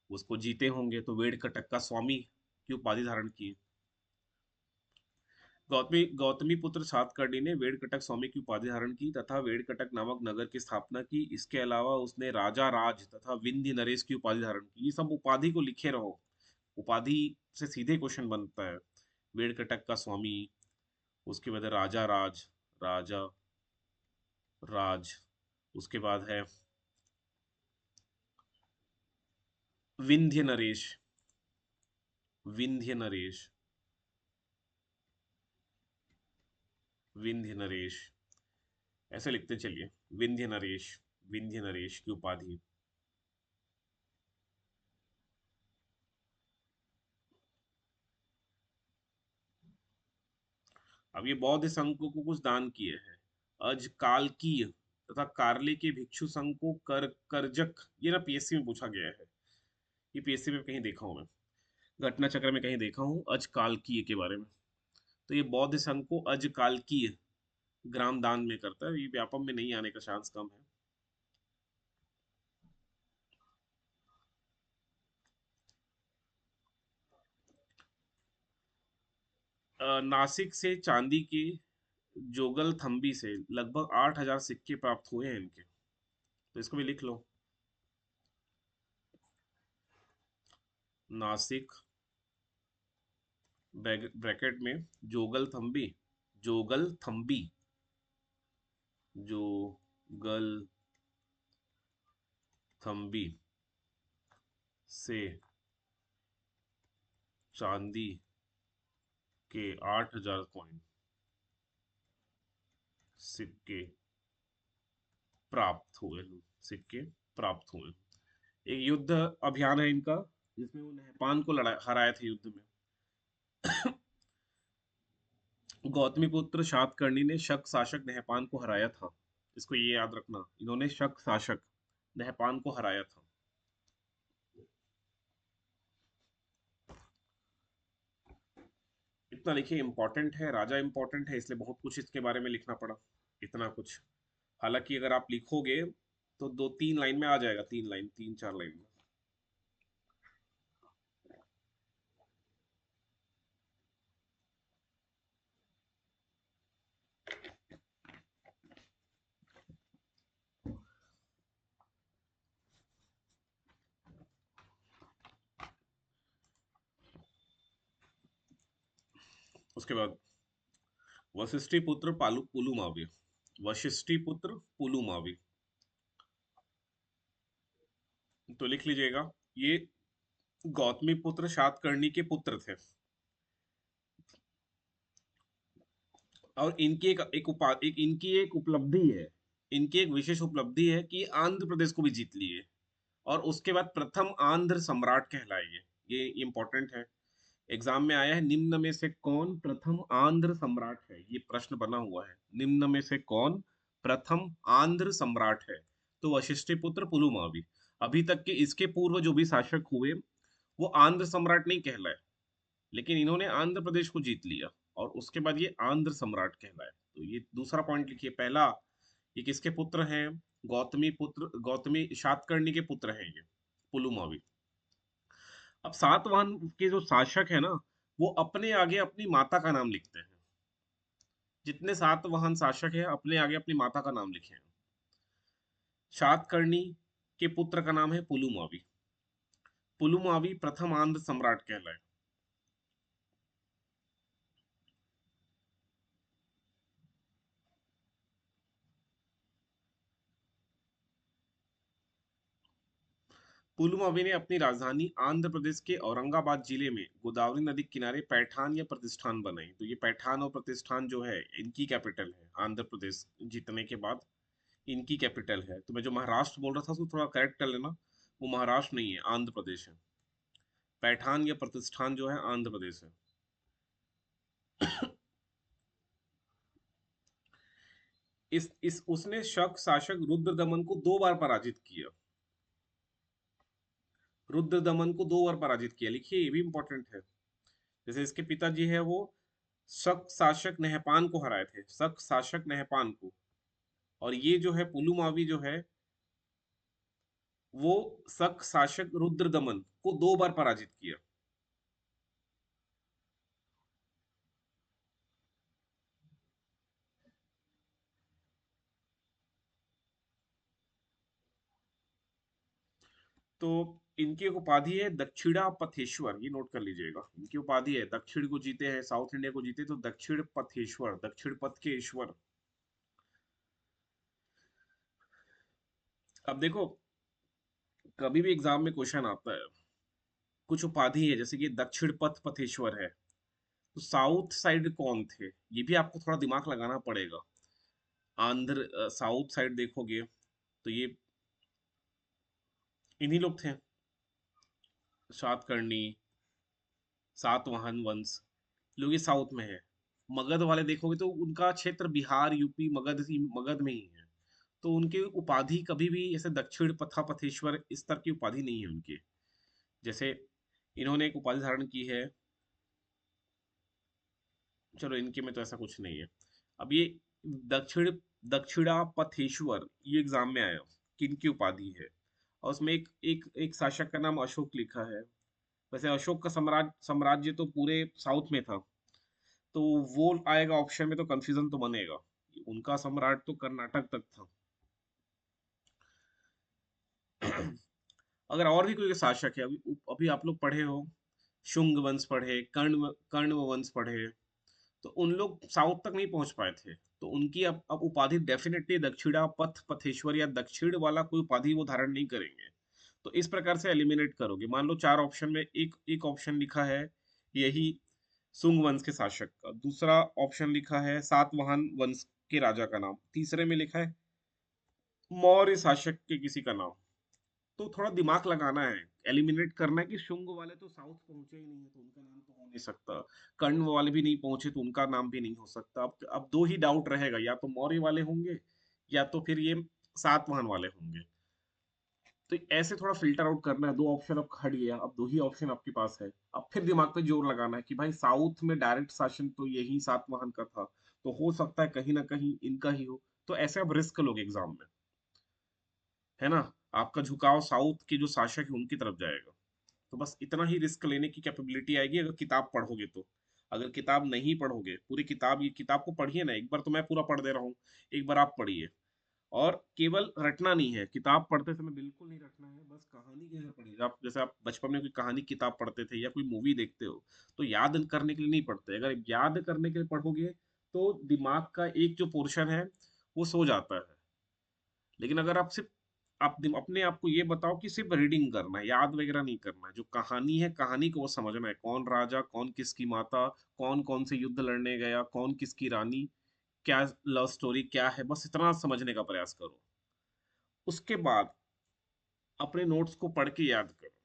उसको जीते होंगे, तो वेड़कटक का स्वामी की उपाधि धारण की। गौतमी पुत्र सातकर्णी ने वेड़कटक स्वामी की उपाधि धारण की तथा वेड़कटक नामक नगर की स्थापना की। इसके अलावा उसने राजा राज तथा विंध्य नरेश की उपाधि धारण की। ये सब उपाधि को लिखे रहो, उपाधि से सीधे क्वेश्चन बनता है। वेड़कटक का स्वामी, उसके बाद है राजा राज, राजा राज, उसके बाद है विंध्य नरेश, विंध्य नरेश, विंध्य नरेश, ऐसे लिखते चलिए। विंध्य नरेश, विंध्य नरेश की उपाधि। अब ये बौद्ध संघ को कुछ दान किए हैं। अज कालकीय तथा कार्ले के भिक्षु संघ को करजक, ये ना पीएससी में पूछा गया है, ये पीएससी में कहीं देखा हूं मैं, घटना चक्र में कहीं देखा हूँ अज कालकीय के बारे में। तो ये बौद्ध संघ को अज कालकीय ग्राम दान में करता है, ये व्यापम में नहीं आने का चांस कम है। नासिक से चांदी के जोगल थंबी से लगभग 8,000 सिक्के प्राप्त हुए हैं इनके, तो इसको भी लिख लो। नासिक ब्रैकेट में जोगल थंबी, जोगल थंबी, जोगल थंबी से चांदी के 8,000 कॉइन, सिक्के प्राप्त हुए हैं, सिक्के प्राप्त हुए। एक युद्ध अभियान है इनका, जिसमें वो नहपान को लड़ा हराए थे युद्ध में। गौतमीपुत्र सातकर्णी ने शक शासक नहपान को हराया था। इसको ये याद रखना, इन्होंने शक शासक नहपान को हराया था। इतना लिखिए, इंपॉर्टेंट है, राजा इंपॉर्टेंट है, इसलिए बहुत कुछ इसके बारे में लिखना पड़ा, इतना कुछ। हालांकि अगर आप लिखोगे तो दो तीन लाइन में आ जाएगा, तीन लाइन, तीन चार लाइन में। उसके बाद वशिष्ठी पुत्र पालु पुलुमावी, वशिष्ठी पुत्र पुलुमावी, तो लिख लीजिएगा। ये गौतमी पुत्र सातकर्णी के पुत्र थे, और इनकी एक उपलब्धि है, इनकी एक विशेष उपलब्धि है कि आंध्र प्रदेश को भी जीत लिए, और उसके बाद प्रथम आंध्र सम्राट कहलाए ये इंपॉर्टेंट है। एग्जाम में आया है, निम्न में से कौन प्रथम आंध्र सम्राट है, ये प्रश्न बना हुआ है, निम्न में से कौन प्रथम आंध्र सम्राट है। तो वशिष्ठिपुत्र पुलुमावी। अभी तक के इसके पूर्व जो भी शासक हुए वो आंध्र सम्राट नहीं कहलाए, लेकिन इन्होंने आंध्र प्रदेश को जीत लिया, और उसके बाद ये आंध्र सम्राट कहलाए। तो ये दूसरा पॉइंट लिखिए। पहला, ये किसके पुत्र हैं? गौतमी शातकर्णी के पुत्र हैं ये, पुलुमावी। अब सातवाहन के जो शासक है ना, वो अपने आगे अपनी माता का नाम लिखते हैं। जितने सातवाहन शासक है अपने आगे अपनी माता का नाम लिखे हैं। शातकर्णी के पुत्र का नाम है पुलुमावी। पुलुमावी प्रथम आंध्र सम्राट कहलाए। पुलुमावी ने अपनी राजधानी आंध्र प्रदेश के औरंगाबाद जिले में गोदावरी नदी के किनारे पैठान या प्रतिष्ठान बनाई। तो ये पैठान और प्रतिष्ठान जो है इनकी कैपिटल है। आंध्र प्रदेश जीतने के बाद इनकी कैपिटल है। तो मैं जो महाराष्ट्र बोल रहा था उसको थोड़ा करेक्ट कर लेना, वो महाराष्ट्र नहीं है, आंध्र प्रदेश है। पैठान या प्रतिष्ठान जो है आंध्र प्रदेश है। इस उसने शक शासक रुद्रदमन को 2 बार पराजित किया। रुद्रदमन को 2 बार पराजित किया, लिखिए ये भी इंपॉर्टेंट है। जैसे इसके पिताजी है वो शक शासक नहपान को हराए थे, शक शासक नहपान को। और ये जो है पुलुमावी जो है वो शक शासक रुद्रदमन को 2 बार पराजित किया। तो इनकी एक उपाधि है दक्षिणा पथेश्वर, ये नोट कर लीजिएगा। इनकी उपाधि है, दक्षिण को जीते हैं, साउथ इंडिया को जीते तो दक्षिण पथेश्वर, दक्षिण पथ के ईश्वर। अब देखो, कभी भी एग्जाम में क्वेश्चन आता है, कुछ उपाधि है जैसे कि दक्षिण पथ पथेश्वर है, तो साउथ साइड कौन थे, ये भी आपको थोड़ा दिमाग लगाना पड़ेगा। आंध्र साउथ साइड देखोगे तो ये इन्हीं लोग थे, सातकर्णी, सातवाहन वंश, लोग ये साउथ में है। मगध वाले देखोगे तो उनका क्षेत्र बिहार, यूपी, मगध में ही है। तो उनकी उपाधि कभी भी ऐसे दक्षिण पथा पथेश्वर इस तरह की उपाधि नहीं है उनकी। जैसे इन्होंने एक उपाधि धारण की है, चलो इनके में तो ऐसा कुछ नहीं है। अब ये दक्षिण दक्षिणा पथेश्वर ये एग्जाम में आया, किनकी उपाधि है? और उसमें एक एक एक शासक का नाम अशोक लिखा है। वैसे अशोक का साम्राज्य तो पूरे साउथ में था, तो वो आएगा ऑप्शन में तो कंफ्यूजन तो बनेगा। उनका सम्राट तो कर्नाटक तक था। अगर और भी कोई शासक है, अभी अभी आप लोग पढ़े हो, शुंग वंश पढ़े, कर्ण वंश पढ़े, तो उन लोग साउथ तक नहीं पहुंच पाए थे। तो उनकी अब उपाधि डेफिनेटली दक्षिणा पथ पथेश्वर या दक्षिण वाला कोई उपाधि वो धारण नहीं करेंगे। तो इस प्रकार से एलिमिनेट करोगे। मान लो 4 ऑप्शन में एक एक ऑप्शन लिखा है यही सुंग वंश के शासक का, दूसरा ऑप्शन लिखा है सातवाहन वंश के राजा का नाम, तीसरे में लिखा है मौर्य शासक के किसी का नाम। तो थोड़ा दिमाग लगाना है, एलिमिनेट करना है कि शुंग वाले तो साउथ पहुंचे ही नहीं है तो उनका नाम तो हो नहीं सकता। कर्ण वाले भी नहीं पहुंचे तो उनका नाम भी नहीं हो सकता। अब दो ही डाउट रहेगा, या तो मौर्य वाले होंगे या तो फिर ये सातवाहन वाले होंगे। तो ऐसे थोड़ा फिल्टर आउट करना है। 2 ऑप्शन अब हट गया, अब 2 ही ऑप्शन आपके पास है। अब फिर दिमाग पे जोर लगाना है कि भाई साउथ में डायरेक्ट शासन तो यही सातवाहन का था, तो हो सकता है कहीं ना कहीं इनका ही हो। तो ऐसे आप रिस्क लोगे एग्जाम में, है ना? आपका झुकाव साउथ के जो शासक है उनकी तरफ जाएगा। तो बस इतना ही रिस्क लेने की कैपेबिलिटी आएगी अगर किताब पढ़ोगे तो। अगर किताब नहीं पढ़ोगे, पूरी किताब, ये किताब को पढ़िए ना, एक बार तो मैं पूरा पढ़ दे रहा हूँ, एक बार आप पढ़िए। और केवल रटना नहीं है, किताब पढ़ते समय बिल्कुल नहीं रटना है, बस कहानी की तरह पढ़िए। आप जैसे आप बचपन में कोई कहानी की किताब पढ़ते थे या कोई मूवी देखते हो, तो याद करने के लिए नहीं पढ़ते। अगर याद करने के लिए पढ़ोगे तो दिमाग का एक जो पोर्शन है वो सो जाता है। लेकिन अगर आप सिर्फ अपने आप को ये बताओ कि सिर्फ रीडिंग करना है, याद वगैरह नहीं करना है, जो कहानी है कहानी को वो समझना है, कौन राजा, कौन किसकी माता, कौन कौन से युद्ध लड़ने गया, कौन किसकी रानी, क्या लव स्टोरी क्या है, बस इतना समझने का प्रयास करो। उसके बाद अपने नोट्स को पढ़ के याद करो।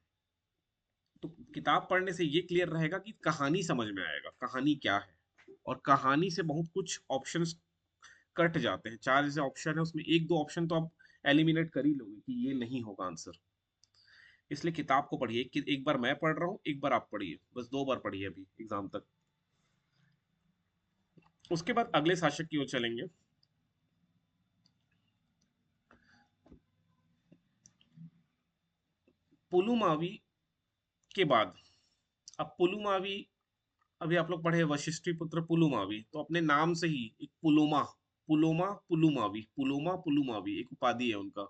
तो किताब पढ़ने से ये क्लियर रहेगा कि कहानी समझ में आएगा, कहानी क्या है। और कहानी से बहुत कुछ ऑप्शंस कट जाते हैं। 4 जैसे ऑप्शन है उसमें एक दो ऑप्शन तो आप एलिमिनेट कर ही लोगे कि ये नहीं होगा आंसर। इसलिए किताब को पढ़िए, कि एक बार मैं पढ़ रहा हूँ, एक बार आप पढ़िए, बस 2 बार पढ़िए अभी एग्जाम तक। उसके बाद अगले शासक की ओर चलेंगे। पुलुमावी के बाद, अब पुलुमावी, अभी आप लोग पढ़े वशिष्ठी पुत्र पुलुमावी, तो अपने नाम से ही एक पुलोमा, पुलोमा पुलुमावी, पुलोमा पुलुमावी एक उपाधि है उनका,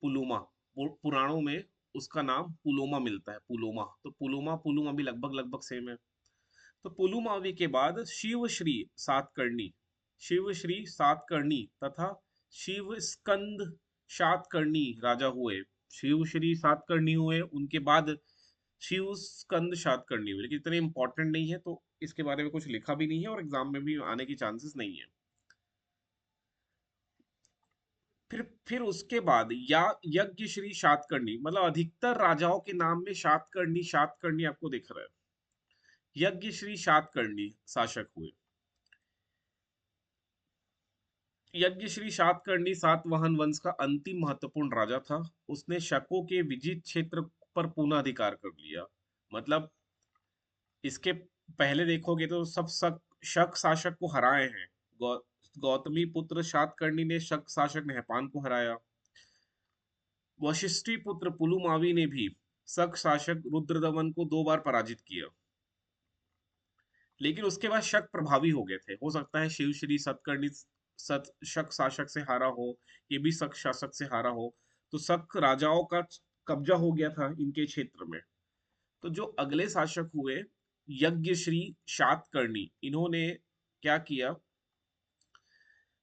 पुलोमा। पुराणों में उसका नाम पुलोमा मिलता है, पुलोमा। तो पुलोमा पुलुमावी लगभग लगभग सेम है। तो पुलुमावी के बाद शिव श्री सातकर्णी, शिव श्री सातकर्णी तथा शिव स्कंद सातकर्णी राजा हुए। शिव श्री सातकर्णी हुए, उनके बाद शिव स्कंद सातकर्णी हुए, लेकिन इतने इंपॉर्टेंट नहीं है, तो इसके बारे में कुछ लिखा भी नहीं है और एग्जाम में भी आने की चांसेस नहीं है। फिर उसके बाद या यज्ञ श्री सातकर्णी, मतलब अधिकतर राजाओं के नाम में सातकर्णी सातकर्णी आपको दिख रहा है। यज्ञ श्री सातकर्णी शासक हुए। यज्ञश्री सातकर्णी सातवाहन वंश का अंतिम महत्वपूर्ण राजा था। उसने शकों के विजित क्षेत्र पर पुनः अधिकार कर लिया। मतलब इसके पहले देखोगे तो सब शक शासक को हराए हैं। गौ, गौतमी पुत्र सातकर्णी ने शक शासक नहपान को हराया। वशिष्ठी पुत्र पुलुमावी ने भी शक शासक रुद्रदमन को 2 बार पराजित किया। लेकिन उसके बाद शक प्रभावी हो गए थे। हो सकता है शिव श्री सतकर्णी शक शासक से हारा हो, ये भी शक शासक से हारा हो। तो शक राजाओं का कब्जा हो गया था इनके क्षेत्र में। तो जो अगले शासक हुए यज्ञ श्री सातकर्णी, इन्होंने क्या किया,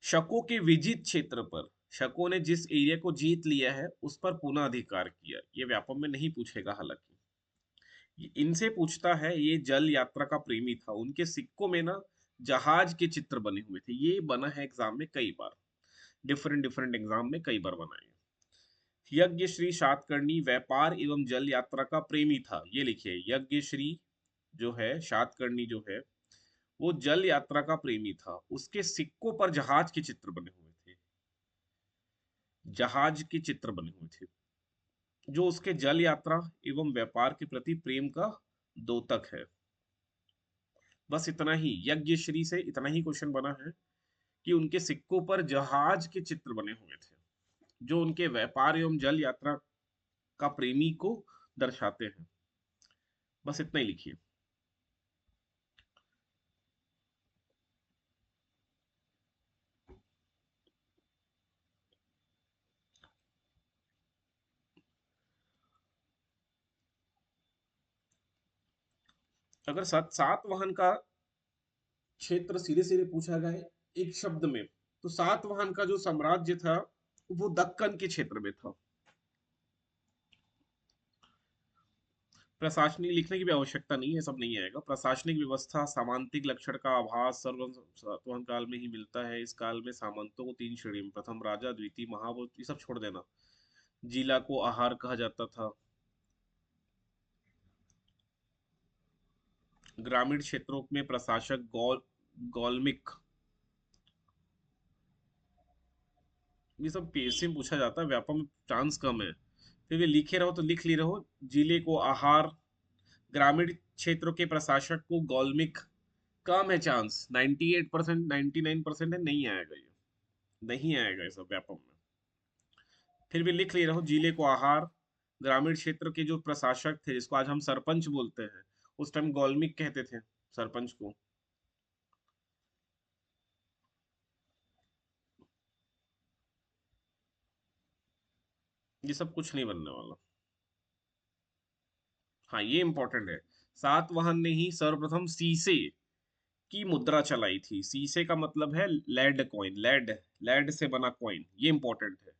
शकों के विजित क्षेत्र पर, शकों ने जिस एरिया को जीत लिया है उस पर पुनः अधिकार किया। ये व्यापम में नहीं पूछेगा हालांकि, इनसे पूछता है। ये जल यात्रा का प्रेमी था। उनके सिक्कों में ना जहाज के चित्र बने हुए थे। ये बना है एग्जाम में कई बार, डिफरेंट डिफरेंट एग्जाम में कई बार बना है। यज्ञ श्री सातकर्णी व्यापार एवं जल यात्रा का प्रेमी था, ये लिखिए। यज्ञ श्री जो है सातकर्णी जो है, वो जल यात्रा का प्रेमी था। उसके सिक्कों पर जहाज के चित्र बने हुए थे, जहाज के चित्र बने हुए थे, जो उसके जल यात्रा एवं व्यापार के प्रति प्रेम का द्योतक है। बस इतना ही, यज्ञ श्री से इतना ही क्वेश्चन बना है कि उनके सिक्कों पर जहाज के चित्र बने हुए थे, जो उनके व्यापार एवं जल यात्रा का प्रेमी को दर्शाते हैं। बस इतना ही लिखिए। अगर सातवाहन का क्षेत्र सीधे सीधे पूछा गया एक शब्द में, तो सातवाहन का जो साम्राज्य था वो दक्कन के क्षेत्र में था। प्रशासनिक लिखने की भी आवश्यकता नहीं है, सब नहीं आएगा। प्रशासनिक व्यवस्था सामांतिक लक्षण का आभास सर्व सातवाहन काल में ही मिलता है। इस काल में सामंतों को 3 श्रेणी में, प्रथम राजा, द्वितीय महावत, ये सब छोड़ देना। जिला को आहार कहा जाता था। ग्रामीण क्षेत्रों में प्रशासक गौलमिक, ये सब पीएससी में पूछा जाता है, व्यापम में चांस कम है। फिर भी लिखे रहो तो लिख ले रहो। जिले को आहार, ग्रामीण क्षेत्रों के प्रशासक को गौलमिक, कम है चांस, 98% 99% है, नहीं आएगा ये, नहीं आएगा ये सब व्यापम में। फिर भी लिख ले रहो, जिले को आहार, ग्रामीण क्षेत्र के जो प्रशासक थे, जिसको आज हम सरपंच बोलते हैं, उस टाइम गौलमिक कहते थे सरपंच को। ये सब कुछ नहीं बनने वाला। हाँ ये इंपॉर्टेंट है। सातवाहन ने ही सर्वप्रथम सीसे की मुद्रा चलाई थी। सीसे का मतलब है लेड कॉइन, लेड, लेड से बना कॉइन, ये इंपॉर्टेंट है।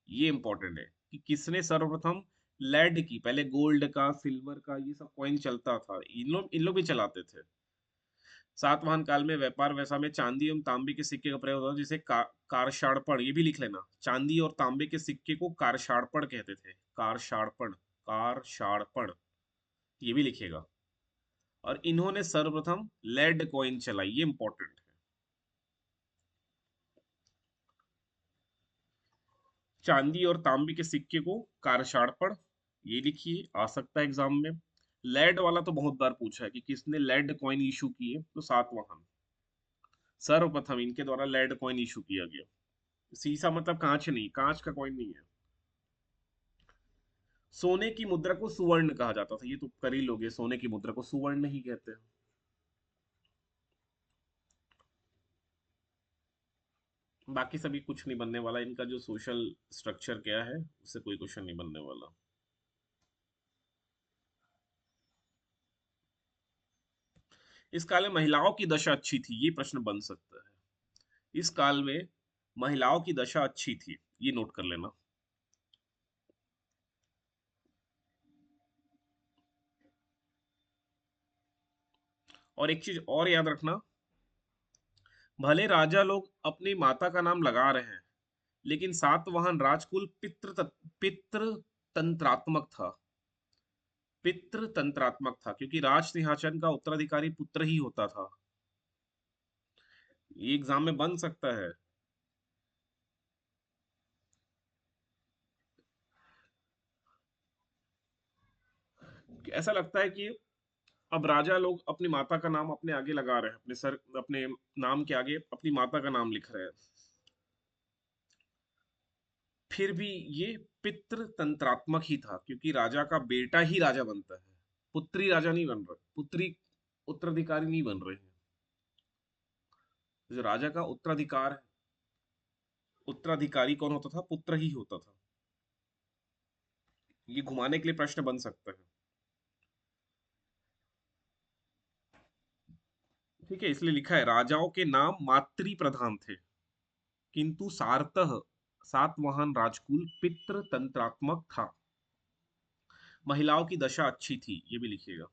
ये इंपॉर्टेंट है कि किसने सर्वप्रथम लेड की, पहले गोल्ड का सिल्वर का ये सब कॉइन चलता था, इन लोग भी चलाते थे। सातवाहन काल में व्यापार व्यवसाय में चांदी एवं तांबे के सिक्के का प्रयोग होता था, जिसे कारषाणपण, ये भी लिख लेना। चांदी और तांबे के सिक्के को कारषाणपण कहते थे, कारषाणपण, कारषाणपण, ये भी लिखेगा। और इन्होंने सर्वप्रथम लेड कॉइन चलाई, ये इंपॉर्टेंट है। चांदी और तांबे के सिक्के को कारषाणपण, ये लिखिए, आ सकता है एग्जाम में। लेड वाला तो बहुत बार पूछा है कि किसने लेड कॉइन इशू किए, तो सातवाहन। सर्वप्रथम इनके द्वारा लेड कॉइन इशू किया गया। सीसा मतलब कांच नहीं, कांच का कॉइन नहीं है। सोने की मुद्रा को सुवर्ण कहा जाता था, ये तो कर ही लोगे, सोने की मुद्रा को सुवर्ण नहीं कहते हैं। बाकी सभी कुछ नहीं बनने वाला, इनका जो सोशल स्ट्रक्चर क्या है उससे कोई क्वेश्चन नहीं बनने वाला। इस काल में महिलाओं की दशा अच्छी थी, ये प्रश्न बन सकता है। इस काल में महिलाओं की दशा अच्छी थी, ये नोट कर लेना। और एक चीज और याद रखना, भले राजा लोग अपनी माता का नाम लगा रहे हैं, लेकिन सातवाहन राजकुल पितृ तंत्रात्मक था। पितृ तंत्रात्मक था क्योंकि राज सिंहासन का उत्तराधिकारी पुत्र ही होता था। ये एग्जाम में बन सकता है। कि ऐसा लगता है कि अब राजा लोग अपनी माता का नाम अपने आगे लगा रहे हैं, अपने सर, अपने नाम के आगे अपनी माता का नाम लिख रहे हैं। फिर भी ये पितृ तंत्रात्मक ही था क्योंकि राजा का बेटा ही राजा बनता है, पुत्री राजा नहीं बन रहा, पुत्री उत्तराधिकारी नहीं बन रहे हैं। जो राजा का उत्तराधिकार, उत्तराधिकारी कौन होता था? पुत्र ही होता था। ये घुमाने के लिए प्रश्न बन सकता है। ठीक है, इसलिए लिखा है राजाओं के नाम मातृ प्रधान थे, किंतु सारतः सातवाहन राजकुल पितृ तंत्रात्मक था। महिलाओं की दशा अच्छी थी, ये भी लिखिएगा।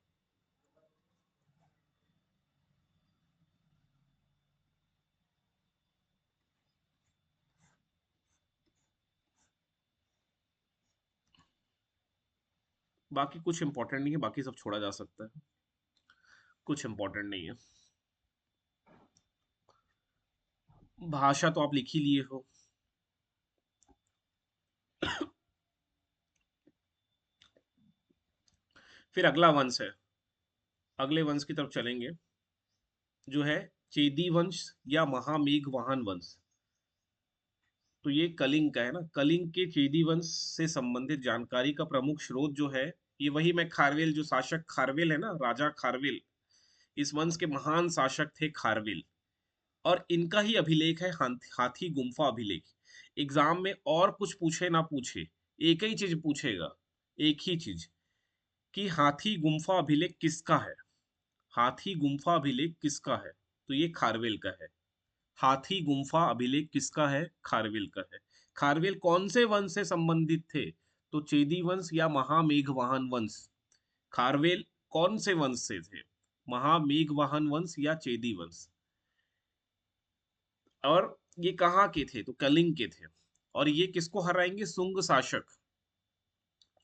बाकी कुछ इंपॉर्टेंट नहीं है, बाकी सब छोड़ा जा सकता है, कुछ इंपॉर्टेंट नहीं है। भाषा तो आप लिख ही लिए हो। फिर अगला वंश है, अगले वंश की तरफ चलेंगे, जो है चेदी वंश या महामेघवाहन वंश। तो ये कलिंग का है ना, कलिंग के चेदी वंश से संबंधित जानकारी का प्रमुख स्रोत जो है, ये वही मैं खारवेल, जो शासक खारवेल है ना, राजा खारवेल, इस वंश के महान शासक थे खारवेल। और इनका ही अभिलेख है हाथी गुम्फा अभिलेख। एग्जाम में और कुछ पूछे ना पूछे, एक ही चीज पूछेगा, एक ही चीज, कि हाथी गुम्फा अभिलेख किसका है। हाथी गुम्फा अभिलेख किसका है? तो ये खारवेल का है। हाथी गुम्फा अभिलेख किसका है? खारवेल का है। खारवेल कौन से वंश से संबंधित थे? तो चेदी वंश या महामेघवाहन वंश। खारवेल कौन से वंश से थे? महामेघवाहन वंश या चेदी वंश। और ये कहाँ के थे? तो कलिंग के थे। और ये किसको हराएंगे? सुंग शासक।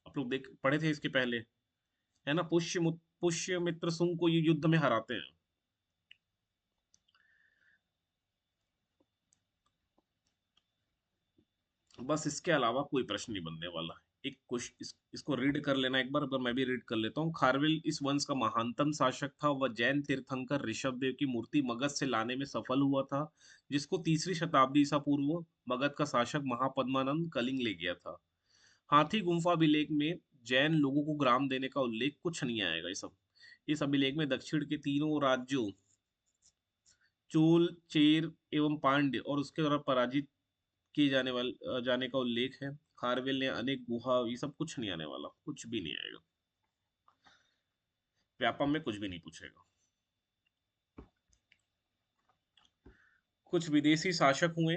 आप लोग देख पढ़े थे इसके पहले, है ना, पुष्यमित्र सुंग को ये युद्ध में हराते हैं। बस इसके अलावा कोई प्रश्न नहीं बनने वाला। एक इसको रीड कर लेना एक बार मैं भी रीड कर लेता हूँ। खारवेल इस वंश का महानतम शासक था। वह जैन तीर्थंकर ऋषभ देव की मूर्ति मगध से लाने में सफल हुआ था, जिसको तीसरी शताब्दी ईसा पूर्व मगध का शासक महापद्मानंद कलिंग ले गया था। हाथी गुम्फा अभिलेख में जैन लोगों को ग्राम देने का उल्लेख कुछ नहीं आएगा। इस अभिलेख में दक्षिण के तीनों राज्यों चोल, चेर एवं पांड्य और उसके द्वारा पराजित किए जाने का उल्लेख है। खारवेल ने अनेक गुहा, ये सब कुछ नहीं आने वाला, कुछ भी नहीं आएगा। व्यापम में कुछ भी नहीं पूछेगा। कुछ विदेशी शासक हुए,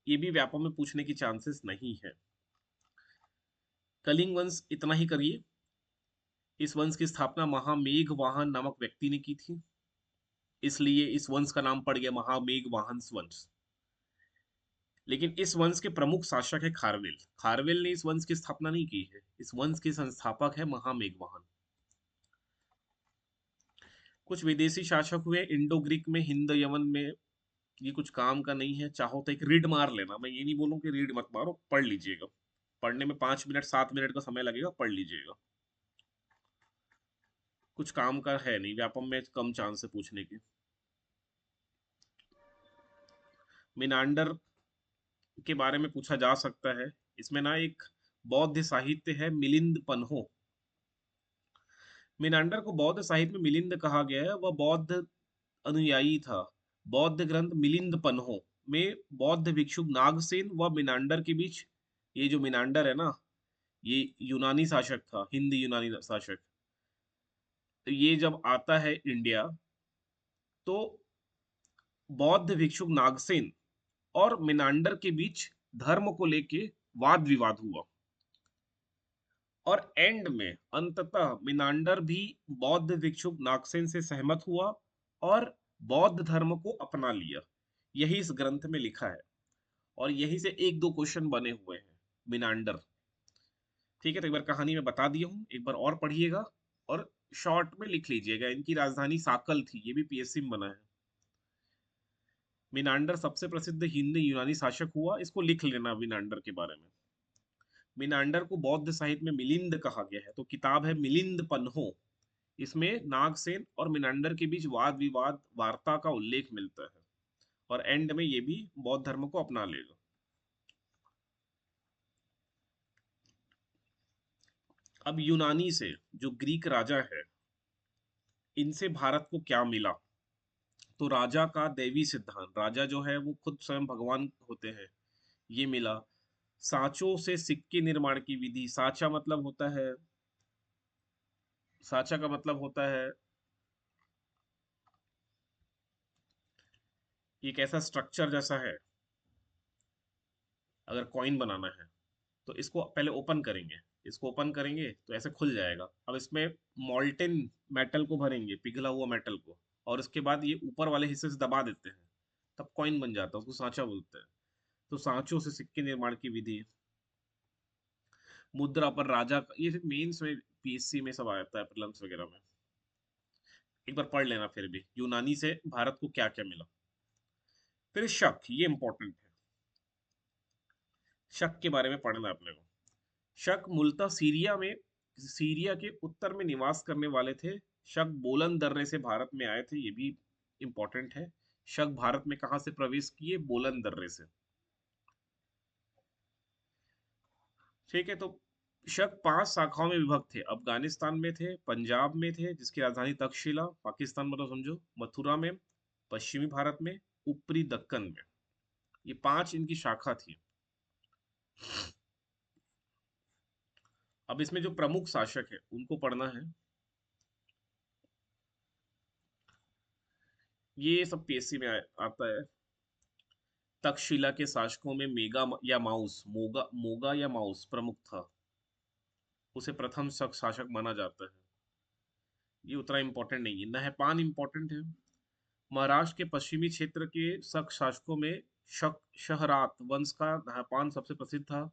ये भी व्यापम में पूछने की चांसेस नहीं है। कलिंग वंश इतना ही करिए। इस वंश की स्थापना महामेघवाहन नामक व्यक्ति ने की थी, इसलिए इस वंश का नाम पड़ गया महामेघवाहन वंश। लेकिन इस वंश के प्रमुख शासक है खारवेल। खारवेल ने इस वंश की स्थापना नहीं की है, इस वंश के संस्थापक है महामेघवाहन। कुछ विदेशी शासक हुए इंडो ग्रीक में, हिंद यमन में। ये कुछ काम का नहीं है, चाहो तो एक रीड मार लेना, मैं ये नहीं बोलूं कि रीड मत मारो, पढ़ लीजिएगा। पढ़ने में 5 मिनट 7 मिनट का समय लगेगा, पढ़ लीजिएगा। कुछ काम का है नहीं, व्यापम में कम चांस है पूछने की। मिनांडर के बारे में पूछा जा सकता है। इसमें ना एक बौद्ध साहित्य है मिलिंद पन्हो। मिनांडर को बौद्ध साहित्य में मिलिंद कहा गया है, वह बौद्ध अनुयायी था। बौद्ध ग्रंथ मिलिंद पन्हो में बौद्ध भिक्षु नागसेन व मिनांडर के बीच, ये जो मिनांडर है ना, ये यूनानी शासक था, हिंद यूनानी शासक। तो ये जब आता है इंडिया, तो बौद्ध भिक्षु नागसेन और मिनांडर के बीच धर्म को लेके वाद विवाद हुआ, और एंड में अंततः मिनांडर भी बौद्ध भिक्षु नागसेन से सहमत हुआ और बौद्ध धर्म को अपना लिया। यही इस ग्रंथ में लिखा है, और यही से एक दो क्वेश्चन बने हुए हैं। मिनांडर, ठीक है, तो एक बार कहानी में बता दिया हूँ, एक बार और पढ़िएगा और शॉर्ट में लिख लीजिएगा। इनकी राजधानी साकल थी, ये भी पीएससी में बना है। मिनांडर सबसे प्रसिद्ध हिंद यूनानी शासक हुआ, इसको लिख लेना मिनांडर के बारे में। मिनांडर को बौद्ध साहित्य में मिलिंद कहा गया है, तो किताब है मिलिंद पन्हो। इसमें नागसेन और मिनांडर के बीच वाद विवाद वार्ता का उल्लेख मिलता है, और एंड में ये भी बौद्ध धर्म को अपना लेगा। अब यूनानी से जो ग्रीक राजा है, इनसे भारत को क्या मिला? तो राजा का दैवी सिद्धांत, राजा जो है वो खुद स्वयं भगवान होते हैं, ये मिला। सांचों से सिक्के निर्माण की विधि, सांचा मतलब होता है, सांचा का मतलब होता है एक ऐसा स्ट्रक्चर जैसा है, अगर कॉइन बनाना है तो इसको पहले ओपन करेंगे, इसको ओपन करेंगे तो ऐसे खुल जाएगा। अब इसमें मॉल्टेन मेटल को भरेंगे, पिघला हुआ मेटल को, और उसके बाद ये ऊपर वाले हिस्से से दबा देते हैं, तब कॉइन बन जाता है, उसको सांचा बोलते हैं। तो सांचों से सिक्के निर्माण की विधि। मुद्रा पर राजा ये मेंस में पीएससी में सब आता है, प्रीलिम्स वगैरह में। एक बार पढ़ लेना फिर भी, यूनानी से भारत को क्या क्या मिला। फिर शक, ये इंपॉर्टेंट है, शक के बारे में पढ़ना है अपने को। शक मूलतः सीरिया के उत्तर में निवास करने वाले थे। शक बोलन दर्रे से भारत में आए थे, ये भी इंपॉर्टेंट है। शक भारत में कहां से प्रवेश किए? बोलन दर्रे से। ठीक है, तो शक 5 शाखाओं में विभक्त थे। अफगानिस्तान में थे, पंजाब में थे जिसकी राजधानी तक्षशिला, पाकिस्तान मतलब समझो, मथुरा में, पश्चिमी भारत में, ऊपरी दक्कन में। ये 5 इनकी शाखा थी। अब इसमें जो प्रमुख शासक है उनको पढ़ना है। ये सब पीएससी में आता है। तक्षशिला के शासकों में मेगा या माउस, मोगा मोगा या माउस प्रमुख था, उसे प्रथम शक शासक माना जाता है। ये उतना इंपॉर्टेंट नहीं है। नहपान इंपॉर्टेंट है। महाराष्ट्र के पश्चिमी क्षेत्र के शक शासकों में शक शहरात वंश का नहपान सबसे प्रसिद्ध था।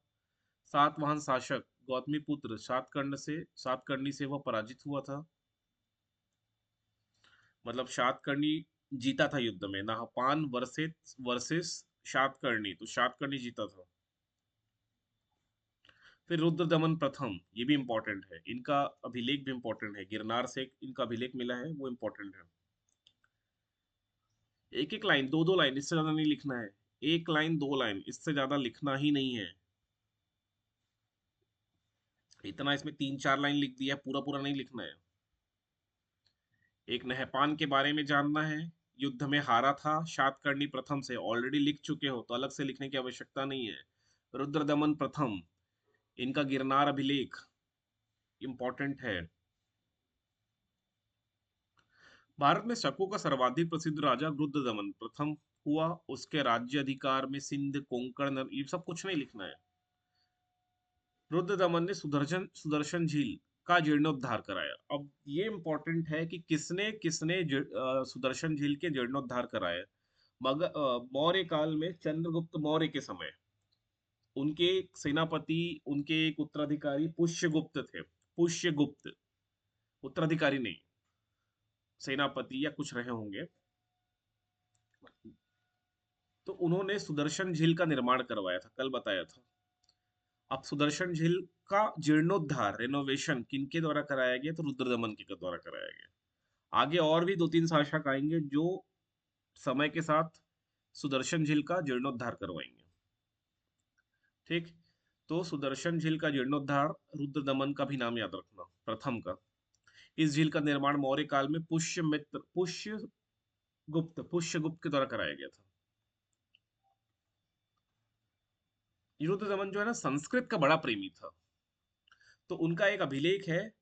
सातवाहन शासक गौतमी पुत्र सातकर्णी से वह पराजित हुआ था। मतलब सातकर्णी जीता था युद्ध में, नहपान वर्सेस वर्सेस सातकर्णी, तो सातकर्णी जीता था। फिर रुद्रदमन प्रथम, ये भी इंपॉर्टेंट है, इनका अभिलेख भी इंपॉर्टेंट है, गिरनार से इनका अभिलेख मिला है, वो इंपॉर्टेंट है। एक एक लाइन, दो दो लाइन, इससे ज्यादा नहीं लिखना है। एक लाइन, दो लाइन, इससे ज्यादा लिखना ही नहीं है। इतना इसमें 3 4 लाइन लिख दिया, पूरा पूरा नहीं लिखना है। एक नहपान के बारे में जानना है, युद्ध में हारा था सातकर्णी प्रथम से, ऑलरेडी लिख चुके हो तो अलग से लिखने की आवश्यकता नहीं है। रुद्रदमन प्रथम, इनका गिरनार अभिलेख इंपॉर्टेंट है। भारत में शकों का सर्वाधिक प्रसिद्ध राजा रुद्रदमन प्रथम हुआ। उसके राज्य अधिकार में सिंध, कोंकण, ये सब कुछ नहीं लिखना है। रुद्रदमन ने सुदर्शन सुदर्शन झील का जीर्णोद्धार कराया। अब ये इंपॉर्टेंट है कि किसने किसने सुदर्शन झील के जीर्णोद्धार कराया। मगर मौर्य काल में चंद्रगुप्त मौर्य के समय उनके सेनापति, उनके एक उत्तराधिकारी पुष्यगुप्त थे। पुष्यगुप्त, उत्तराधिकारी नहीं, सेनापति या कुछ रहे होंगे। तो उन्होंने सुदर्शन झील का निर्माण करवाया था, कल बताया था। अब सुदर्शन झील का जीर्णोद्धार, रेनोवेशन किनके द्वारा कराया गया? तो रुद्रदमन के द्वारा कराया गया। आगे और भी 2 3 शासक आएंगे जो समय के साथ सुदर्शन झील का जीर्णोद्धार करवाएंगे। ठीक। तो सुदर्शन झील का जीर्णोद्धार, रुद्र दमन का भी नाम याद रखना, प्रथम का। इस झील का निर्माण मौर्य काल में पुष्यगुप्त के द्वारा कराया गया था। रुद्र दमन जो है ना, संस्कृत का बड़ा प्रेमी था। तो उनका एक अभिलेख है,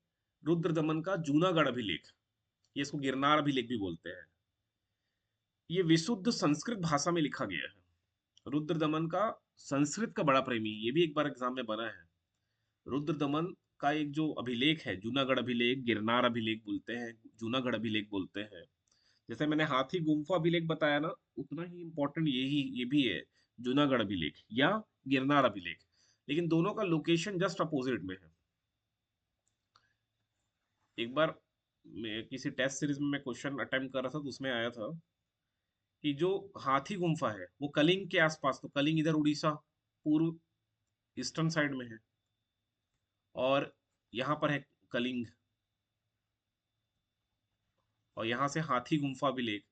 रुद्र दमन का जूनागढ़ अभिलेख। ये इसको गिरनार अभिलेख भी बोलते हैं। ये विशुद्ध संस्कृत भाषा में लिखा गया है। रुद्र दमन का संस्कृत का बड़ा प्रेमी, ये भी एक बार एग्जाम में बना है। रुद्र दमन का एक जो अभिलेख है, जूनागढ़ अभिलेख, गिरनार अभिलेख बोलते हैं, जूनागढ़ अभिलेख बोलते हैं। जैसे मैंने हाथी गुम्फा अभिलेख बताया ना, उतना ही इंपॉर्टेंट ये भी है, जूनागढ़ अभिलेख या गिरनार अभिलेख। लेकिन दोनों का लोकेशन जस्ट अपोजिट में है। एक बार मैं किसी टेस्ट सीरीज में मैं क्वेश्चन अटेम्प्ट कर रहा था, तो उसमें आया था कि जो हाथी गुम्फा है वो कलिंग के आसपास, तो कलिंग इधर उड़ीसा पूर्व ईस्टर्न साइड में है, और यहाँ पर है कलिंग, और यहाँ से हाथी गुम्फा भी लेक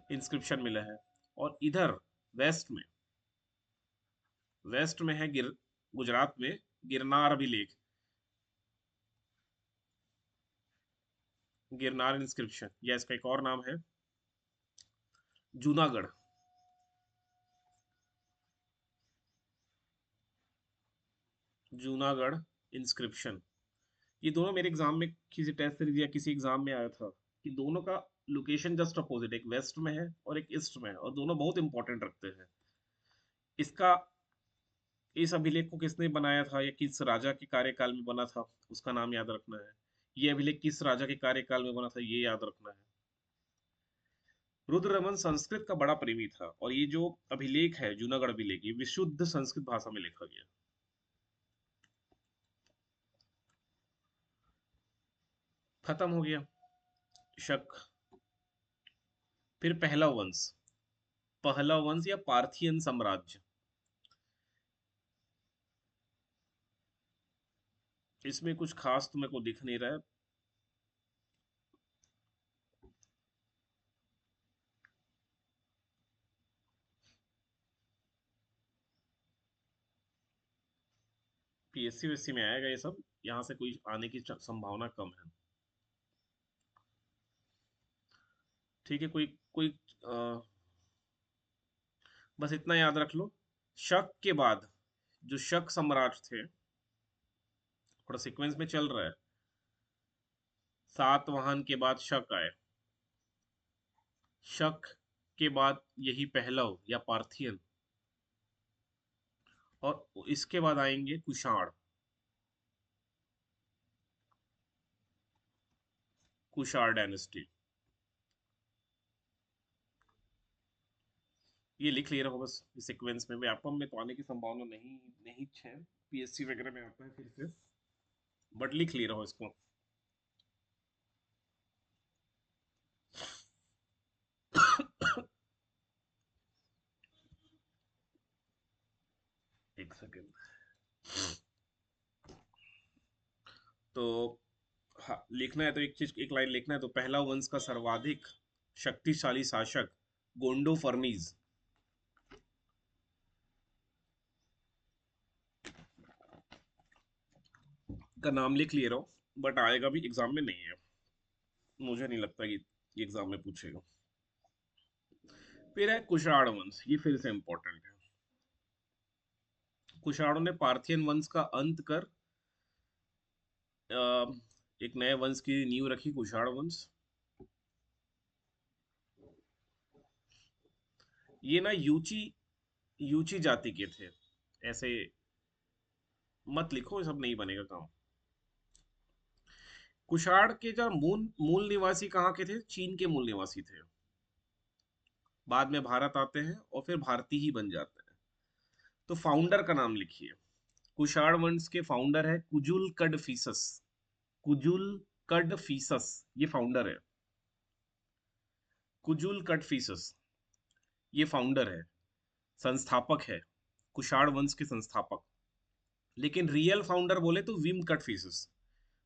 इंस्क्रिप्शन मिला है। और इधर वेस्ट में, है गुजरात में गिरनार अभिलेख, गिरनार इंस्क्रिप्शन, या इसका एक और नाम है जूनागढ़। जूनागढ़ इंस्क्रिप्शन। ये दोनों मेरे एग्जाम में, किसी टेस्ट सीरीज या किसी एग्जाम में आया था कि दोनों का लोकेशन जस्ट अपोजिट, एक वेस्ट में है और एक ईस्ट में है, और दोनों बहुत इंपॉर्टेंट रखते हैं। इसका, इस अभिलेख को किसने बनाया था या किस राजा के कार्यकाल में बना था, उसका नाम याद रखना है। ये अभिलेख किस राजा के कार्यकाल में बना था, ये याद रखना है। रुद्ररमन संस्कृत का बड़ा प्रेमी था, और ये जो अभिलेख है जूनागढ़ अभिलेख, ये विशुद्ध संस्कृत भाषा में लिखा गया। खत्म हो गया शक। फिर पहला वंश या पार्थियन साम्राज्य। इसमें कुछ खास तो मेरे को दिख नहीं रहा है। पीएससी वेसी में आएगा ये सब, यहाँ से कोई आने की संभावना कम है। ठीक है, कोई कोई अ, बस इतना याद रख लो। शक के बाद जो शक सम्राट थे, थोड़ा सीक्वेंस में चल रहा है। सातवाहन के बाद शक आए, शक के बाद यही पहलव या पार्थियन, और इसके बाद आएंगे कुषाण। कुषाण डायनेस्टी। ये लिख ले रहा हूँ बस सीक्वेंस में, व्यापम में तो आने की संभावना नहीं नहीं है, पीएससी वगैरह में आता है फिर से, बट लिख ले रहा हूँ इसको। एक सेकेंड। तो हाँ, लिखना है तो एक चीज, एक लाइन लिखना है, तो पहला वंश का सर्वाधिक शक्तिशाली शासक गोंडो फर्मीज का नाम लिख लिया रहा हूँ, बट आएगा भी एग्जाम में नहीं है, मुझे नहीं लगता कि एग्जाम में पूछेगा। फिर है कुषाण वंश, ये फिर से इंपॉर्टेंट है। कुषाणों ने पार्थियन वंश का अंत कर एक नए वंश की नींव रखी, कुषाण वंश। ये ना यूची यूची जाति के थे, ऐसे मत लिखो, ये सब नहीं बनेगा काम। कुषाण के जो मूल मूल निवासी कहाँ के थे, चीन के मूल निवासी थे। बाद में भारत आते हैं और फिर भारतीय ही बन जाते हैं। तो फाउंडर का नाम लिखिए। कुषाण वंश के फाउंडर है कुजुल कडफिसस। कुजुल कडफिसस ये फाउंडर है। कुजुल कडफिसस ये फाउंडर है, संस्थापक है, कुषाण वंश के संस्थापक। लेकिन रियल फाउंडर बोले तो विम कटफिशेस।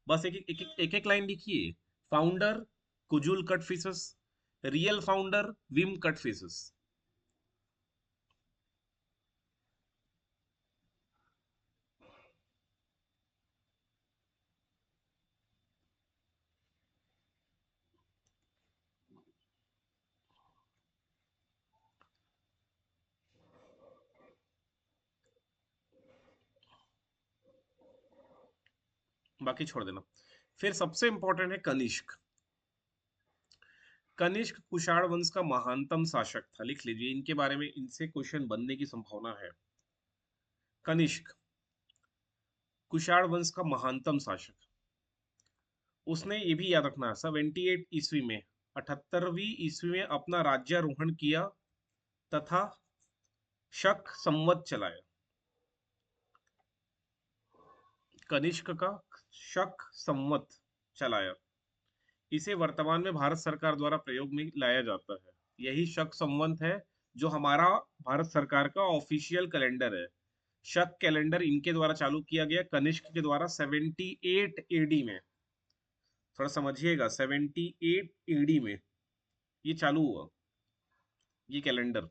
बस एक लाइन लिखिए। Founder Kujula Kadphises, real founder Vima Kadphises. बाकी छोड़ देना। फिर सबसे इंपॉर्टेंट है कनिष्क। कनिष्क कुषाण वंश का महानतम शासक था, लिख लीजिए, इनके बारे में इनसे क्वेश्चन बनने की संभावना है। कनिष्क कुषाण वंश का महानतम शासक। उसने ये भी याद रखना 78 ईस्वी में, 78वीं ईस्वी में अपना राज्यारोहण किया तथा शक संवत चलाया। कनिष्क का शक संवत चलाया। इसे वर्तमान में भारत सरकार द्वारा प्रयोग में लाया जाता है। यही शक संवत है जो हमारा भारत सरकार का ऑफिशियल कैलेंडर है। शक कैलेंडर इनके द्वारा चालू किया गया, कनिष्क के द्वारा 78 एडी में। थोड़ा समझिएगा, 78 एडी में ये चालू हुआ, ये कैलेंडर।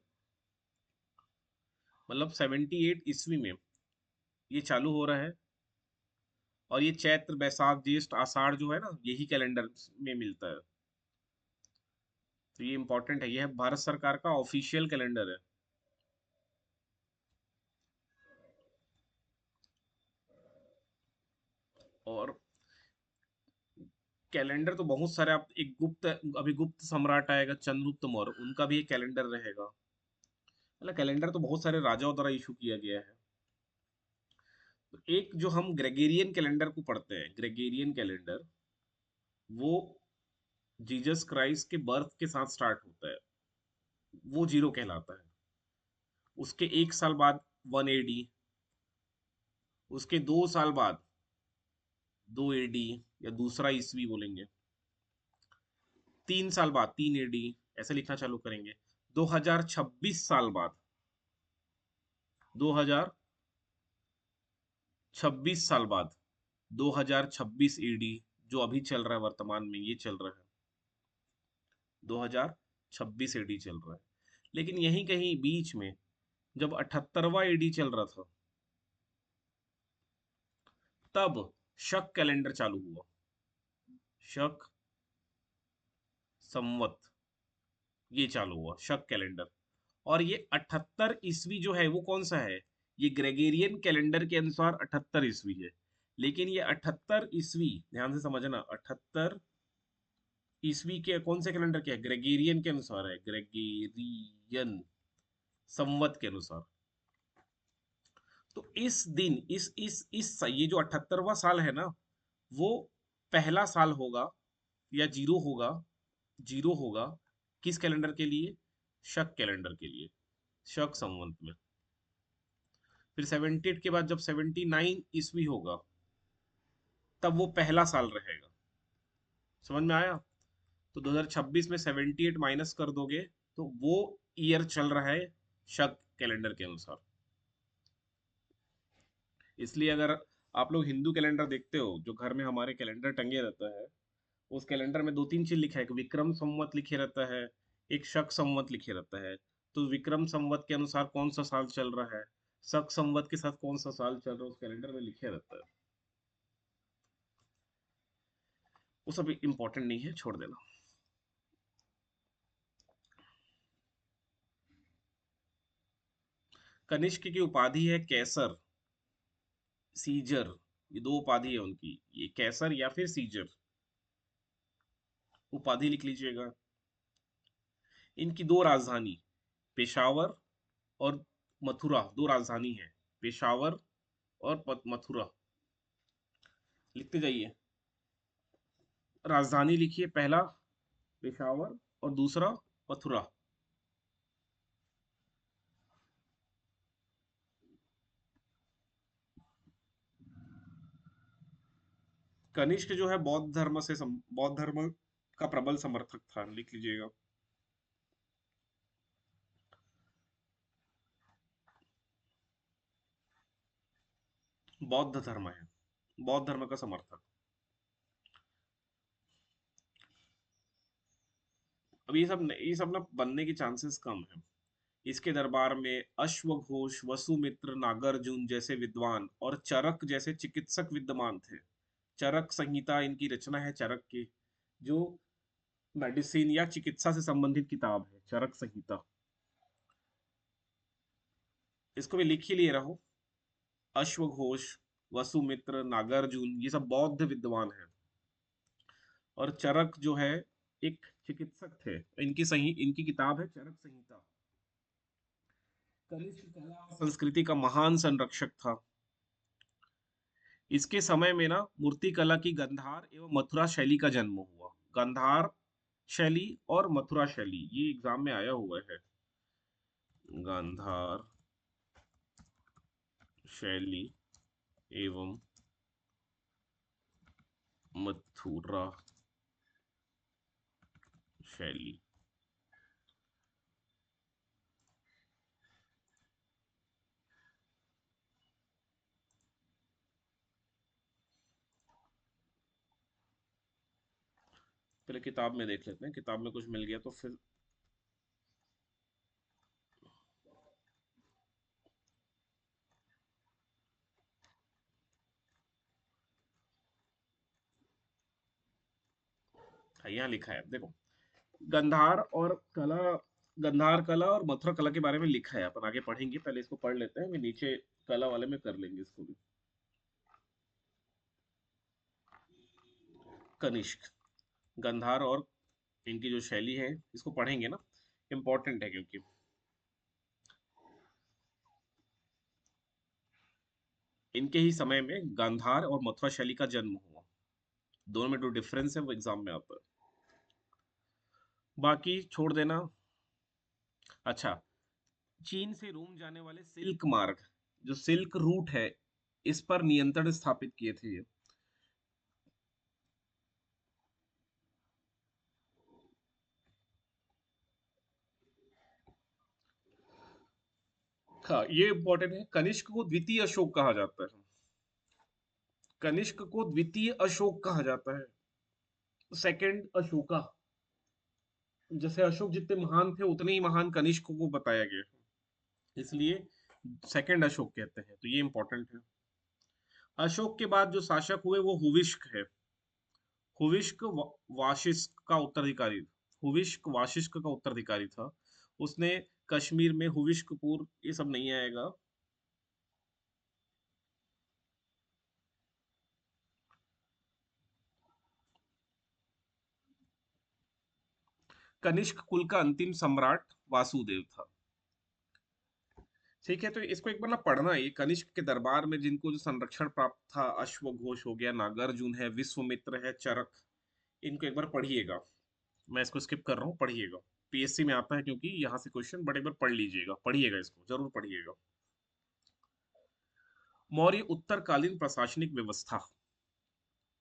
मतलब 78 ईस्वी में ये चालू हो रहा है। और ये चैत्र बैसाख ज्येष्ठ आषाढ़ जो है ना, यही कैलेंडर में मिलता है। तो ये इंपॉर्टेंट है, ये है भारत सरकार का ऑफिशियल कैलेंडर है। और कैलेंडर तो बहुत सारे, आप एक गुप्त, अभी गुप्त सम्राट आएगा चंद्रगुप्त मौर्य, उनका भी एक कैलेंडर रहेगा। मतलब कैलेंडर तो बहुत सारे राजाओं द्वारा इशू किया गया है। तो एक जो हम ग्रेगेरियन कैलेंडर को पढ़ते हैं, ग्रेगेरियन कैलेंडर, वो जीसस क्राइस्ट के बर्थ के साथ स्टार्ट होता है, वो जीरो कहलाता है। उसके एक साल बाद 1 एडी, उसके 2 साल बाद 2 एडी, या दूसरा ईस्वी बोलेंगे। 3 साल बाद 3 एडी, ऐसे लिखना चालू करेंगे। 2026 साल बाद, 2026 साल बाद 2026 एडी, जो अभी चल रहा है वर्तमान में, ये चल रहा है 2026 एडी चल रहा है। लेकिन यहीं कहीं बीच में जब 78वां एडी चल रहा था, तब शक कैलेंडर चालू हुआ। शक संवत ये चालू हुआ, शक कैलेंडर। और ये 78 ईस्वी जो है वो कौन सा है? ये ग्रेगेरियन कैलेंडर के अनुसार 78 ईस्वी है। लेकिन ये 78 ईस्वी, ध्यान से समझना, 78 ईस्वी के कौन से कैलेंडर के है? ग्रेगेरियन के अनुसार है, ग्रेगेरियन संवत के अनुसार। तो इस दिन, ये जो 78वां साल है ना, वो पहला साल होगा, या जीरो होगा, जीरो होगा। किस कैलेंडर के लिए? शक कैलेंडर के लिए, शक संवत में। फिर 78 के बाद जब 79 ईस्वी होगा, तब वो पहला साल रहेगा। समझ में आया? तो 2026 में 78 माइनस कर दोगे, तो वो ईयर चल रहा है शक कैलेंडर के अनुसार। इसलिए अगर आप लोग हिंदू कैलेंडर देखते हो, जो घर में हमारे कैलेंडर टंगे रहता है, उस कैलेंडर में दो तीन चीज लिखा है, कि विक्रम संवत लिखे रहता है, एक शक संवत लिखे रहता है। तो विक्रम संवत के अनुसार कौन सा साल चल रहा है, शक संवत के साथ कौन सा साल चल रहा है, उस कैलेंडर में लिखे रहता है। वो सब इंपॉर्टेंट नहीं है, छोड़ देना। कनिष्क की उपाधि है कैसर, सीजर। ये दो उपाधि है उनकी, ये कैसर या फिर सीजर, उपाधि लिख लीजिएगा। इनकी दो राजधानी, पेशावर और मथुरा, दो राजधानी है, पेशावर और मथुरा। लिखते जाइए। राजधानी लिखिए, पहला पेशावर और दूसरा मथुरा। कनिष्क जो है बौद्ध धर्म का प्रबल समर्थक था, लिख लीजिएगा। बौद्ध धर्म है, बौद्ध धर्म का समर्थक। अब ये सब ना बनने के चांसेस कम है। इसके दरबार में अश्वघोष, वसुमित्र, नागार्जुन जैसे विद्वान और चरक जैसे चिकित्सक विद्यमान थे। चरक संहिता इनकी रचना है, चरक की, जो मेडिसिन या चिकित्सा से संबंधित किताब है, चरक संहिता। इसको भी लिख ही ले रहा हूँ। अश्वघोष, वसुमित्र, नागार्जुन ये सब बौद्ध विद्वान हैं। और चरक जो है एक चिकित्सक थे। इनकी किताब है चरक संहिता। कनिष्क कला और संस्कृति का महान संरक्षक था। इसके समय में ना मूर्ति कला की गंधार एवं मथुरा शैली का जन्म हुआ। गंधार शैली और मथुरा शैली ये एग्जाम में आया हुआ है। गांधार शैली एवं मथुरा शैली। पहले किताब में देख लेते हैं, किताब में कुछ मिल गया तो फिर। यहाँ लिखा है देखो, गंधार और कला, गंधार कला और मथुरा कला के बारे में लिखा है। अपन आगे पढ़ेंगे, पहले इसको पढ़ लेते हैं, फिर नीचे कला वाले में कर लेंगे इसको भी। कनिष्क, गंधार और इनकी जो शैली है इसको पढ़ेंगे ना, इंपॉर्टेंट है क्योंकि इनके ही समय में गांधार और मथुरा शैली का जन्म हुआ। दोनों में जो डिफरेंस है वो एग्जाम में आता है, बाकी छोड़ देना। अच्छा, चीन से रोम जाने वाले सिल्क मार्ग, जो सिल्क रूट है, इस पर नियंत्रण स्थापित किए थे ये। हाँ, ये इंपॉर्टेंट है। कनिष्क को द्वितीय अशोक कहा जाता है। कनिष्क को द्वितीय अशोक कहा जाता है, सेकंड अशोका। जैसे अशोक जितने महान थे उतने ही महान कनिष्क को बताया गया है, इसलिए सेकंड अशोक कहते हैं, तो ये इंपॉर्टेंट है। अशोक के बाद जो शासक हुए वो हुविष्क है। हुविष्क वाशिष्क का उत्तराधिकारी, हुविष्क वाशिष्क का उत्तराधिकारी था। उसने कश्मीर में हुविष्कपुर, ये सब नहीं आएगा। कनिष्क कुल का अंतिम सम्राट वासुदेव था। ठीक है, तो इसको एक बार ना पढ़ना। ये कनिष्क के दरबार में जिनको जो संरक्षण प्राप्त था, अश्वघोष हो गया, नागार्जुन है, विश्वमित्र है, चरक, इनको एक बार पढ़िएगा। मैं इसको स्किप कर रहा हूँ, पढ़िएगा। पीएससी में आता है क्योंकि यहाँ से क्वेश्चन, बट एक बार पढ़ लीजिएगा, पढ़िएगा, इसको जरूर पढ़िएगा। मौर्य उत्तरकालीन प्रशासनिक व्यवस्था।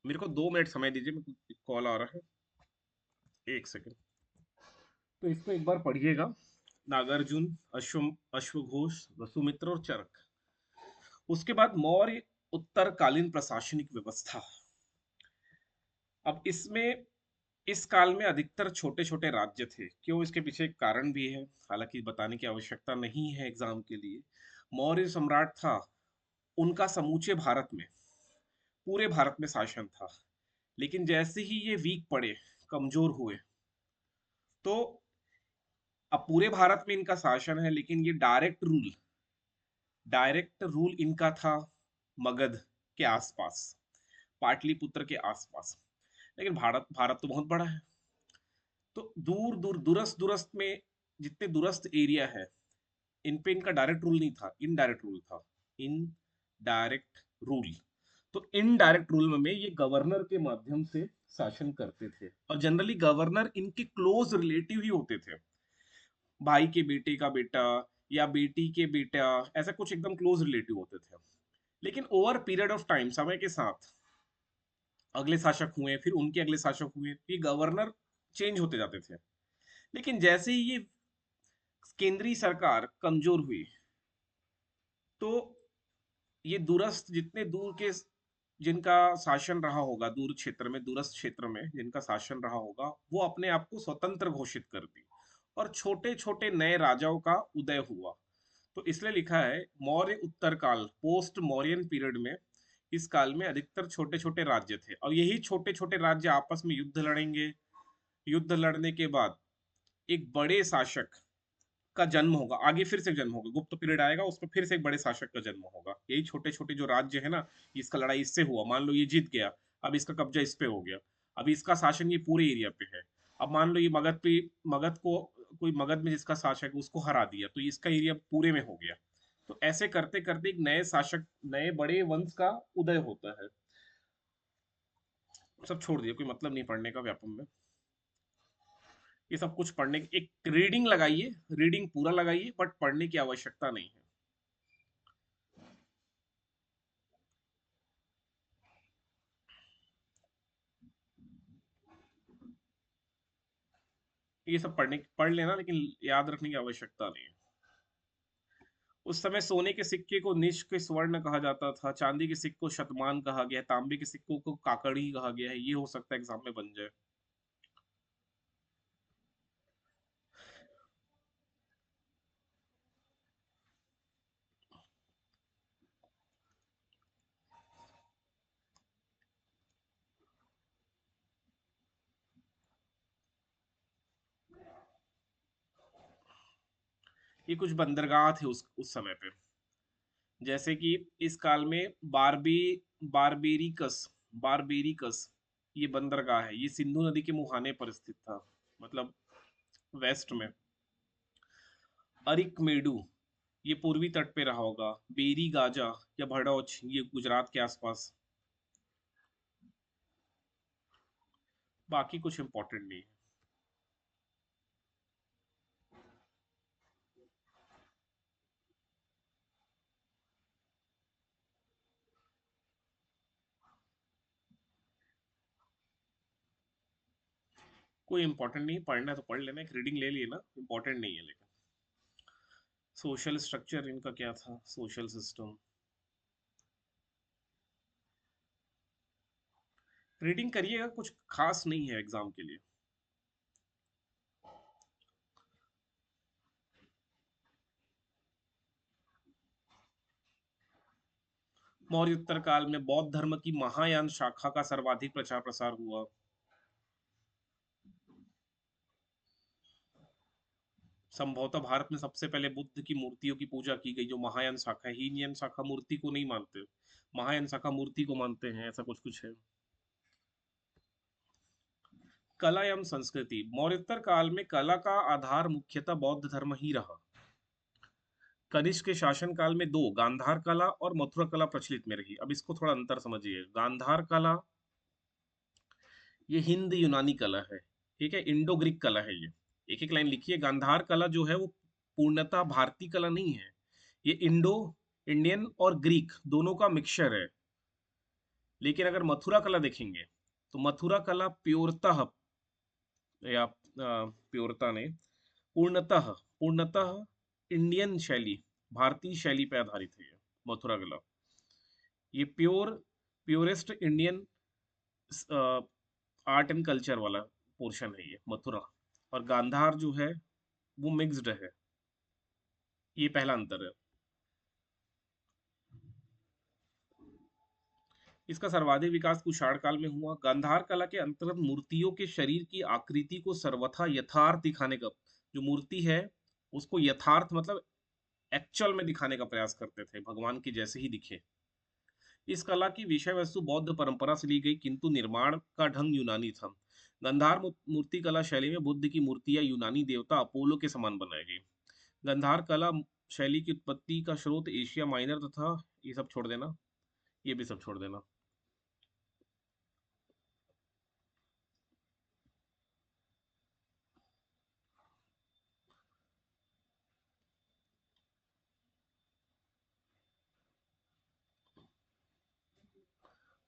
मेरे को 2 मिनट समय दीजिए, मेरे को कॉल आ रहा है, एक सेकंड। तो इसको एक बार पढ़िएगा। नागार्जुन, अश्वघोष, वसुमित्र और चरक। उसके बाद मौर्य उत्तरकालीन प्रशासनिक व्यवस्था। अब इसमें इस काल में अधिकतर छोटे छोटे राज्य थे। क्यों, इसके पीछे एक कारण भी है, हालांकि बताने की आवश्यकता नहीं है एग्जाम के लिए। मौर्य सम्राट था, उनका समूचे भारत में, पूरे भारत में शासन था। लेकिन जैसे ही ये वीक पड़े, कमजोर हुए, तो अब पूरे भारत में इनका शासन है, लेकिन ये डायरेक्ट रूल इनका था मगध के आसपास, पाटलिपुत्र के आसपास। लेकिन भारत भारत तो बहुत बड़ा है, तो दूर दूर दूरस्थ दूरस्थ में जितने दूरस्थ एरिया है, इन पे इनका डायरेक्ट रूल नहीं था, इनडायरेक्ट रूल था। Indirect rule. तो इनडायरेक्ट रूल में ये गवर्नर के माध्यम से शासन करते थे, और जनरली गवर्नर इनके क्लोज रिलेटिव ही होते थे। भाई के बेटे का बेटा या बेटी के बेटा, ऐसा कुछ एकदम क्लोज रिलेटिव होते थे। लेकिन ओवर पीरियड ऑफ टाइम, समय के साथ अगले शासक हुए, फिर उनके अगले शासक हुए, ये गवर्नर चेंज होते जाते थे। लेकिन जैसे ही ये केंद्रीय सरकार कमजोर हुई, तो ये दूरस्थ, जितने दूर के जिनका शासन रहा होगा, दूर क्षेत्र में, दूरस्थ क्षेत्र में जिनका शासन रहा होगा, वो अपने आप को स्वतंत्र घोषित कर दी और छोटे छोटे नए राजाओं का उदय हुआ। तो इसलिए लिखा है मौर्य उत्तर काल, पोस्ट मौर्यन पीरियड में, इस काल में अधिकतर छोटे छोटे राज्य थे और यही छोटे छोटे राज्य आपस में युद्ध लड़ेंगे। युद्ध लड़ने के बाद एक बड़े शासक का जन्म होगा, आगे फिर से जन्म होगा, गुप्त पीरियड आएगा, उसमें फिर से एक बड़े शासक का जन्म होगा। यही छोटे छोटे जो राज्य है ना, इसका लड़ाई इससे हुआ, मान लो ये जीत गया, अब इसका कब्जा इस पे हो गया, अब इसका शासन ये पूरे एरिया पे है। अब मान लो ये मगध पे, मगध को, कोई मगध में जिसका शासक है उसको हरा दिया, तो इसका एरिया पूरे में हो गया। तो ऐसे करते करते एक नए शासक, नए बड़े वंश का उदय होता है। सब छोड़ दिया, कोई मतलब नहीं पढ़ने का व्यापम में। ये सब कुछ पढ़ने की एक रीडिंग लगाइए, रीडिंग पूरा लगाइए, बट पढ़ने की आवश्यकता नहीं है। ये सब पढ़ लेना, लेकिन याद रखने की आवश्यकता नहीं है। उस समय सोने के सिक्के को निष्क स्वर्ण कहा जाता था, चांदी के सिक्के को शतमान कहा गया है, तांबे के सिक्कों को काकड़ी कहा गया है। ये हो सकता है एग्जाम में बन जाए। ये कुछ बंदरगाह थे उस समय पे, जैसे कि इस काल में बारबेरिकस, बारबेरिकस ये बंदरगाह है, ये सिंधु नदी के मुहाने पर स्थित था, मतलब वेस्ट में। अरिकमेडू ये पूर्वी तट पे रहा होगा। बेरी गाजा या भड़ौच ये गुजरात के आसपास। बाकी कुछ इंपॉर्टेंट नहीं है। कोई इंपॉर्टेंट नहीं, पढ़ना है तो पढ़ लेना, एक रीडिंग ले लिए ना, इंपॉर्टेंट नहीं है। लेकिन सोशल स्ट्रक्चर इनका क्या था, सोशल सिस्टम। रीडिंग करिएगा, कुछ खास नहीं है एग्जाम के लिए। मौर्योत्तर काल में बौद्ध धर्म की महायान शाखा का सर्वाधिक प्रचार प्रसार हुआ। संभवतः भारत में सबसे पहले बुद्ध की मूर्तियों की पूजा की गई, जो महायान शाखा है। हीनयान शाखा मूर्ति को नहीं मानते, महायान शाखा मूर्ति को मानते हैं, ऐसा कुछ कुछ है। कला एवं संस्कृति, मौर्योत्तर काल में कला का आधार मुख्यतः बौद्ध धर्म ही रहा। कनिष्क के शासन काल में दो, गांधार कला और मथुरा कला प्रचलित में रही। अब इसको थोड़ा अंतर समझिए। गांधार कला ये हिंद यूनानी कला है, ठीक है, इंडो ग्रीक कला है ये। एक एक लाइन लिखिए। गांधार कला जो है वो पूर्णतः भारतीय कला नहीं है, ये इंडो इंडियन और ग्रीक दोनों का मिक्सचर है। लेकिन अगर मथुरा कला देखेंगे तो मथुरा कला प्योरतः, या प्योरता ने, पूर्णतः पूर्णतः इंडियन शैली, भारतीय शैली पे आधारित है ये मथुरा कला। ये purest Indian art and culture वाला पोर्शन है ये मथुरा। और गांधार जो है वो मिक्स्ड है। ये पहला अंतर है। इसका सर्वाधिक विकास कुषाण काल में हुआ। गांधार कला के अंतर्गत मूर्तियों के शरीर की आकृति को सर्वथा यथार्थ दिखाने का, जो मूर्ति है उसको यथार्थ मतलब एक्चुअल में दिखाने का प्रयास करते थे, भगवान के जैसे ही दिखे। इस कला की विषय वस्तु बौद्ध परंपरा से ली गई, किंतु निर्माण का ढंग यूनानी था। गंधार मूर्ति कला शैली में बुद्ध की मूर्तियां यूनानी देवता अपोलो के समान बनाई गई। गंधार कला शैली की उत्पत्ति का स्रोत एशिया माइनर तथा, ये सब छोड़ देना, ये भी सब छोड़ देना।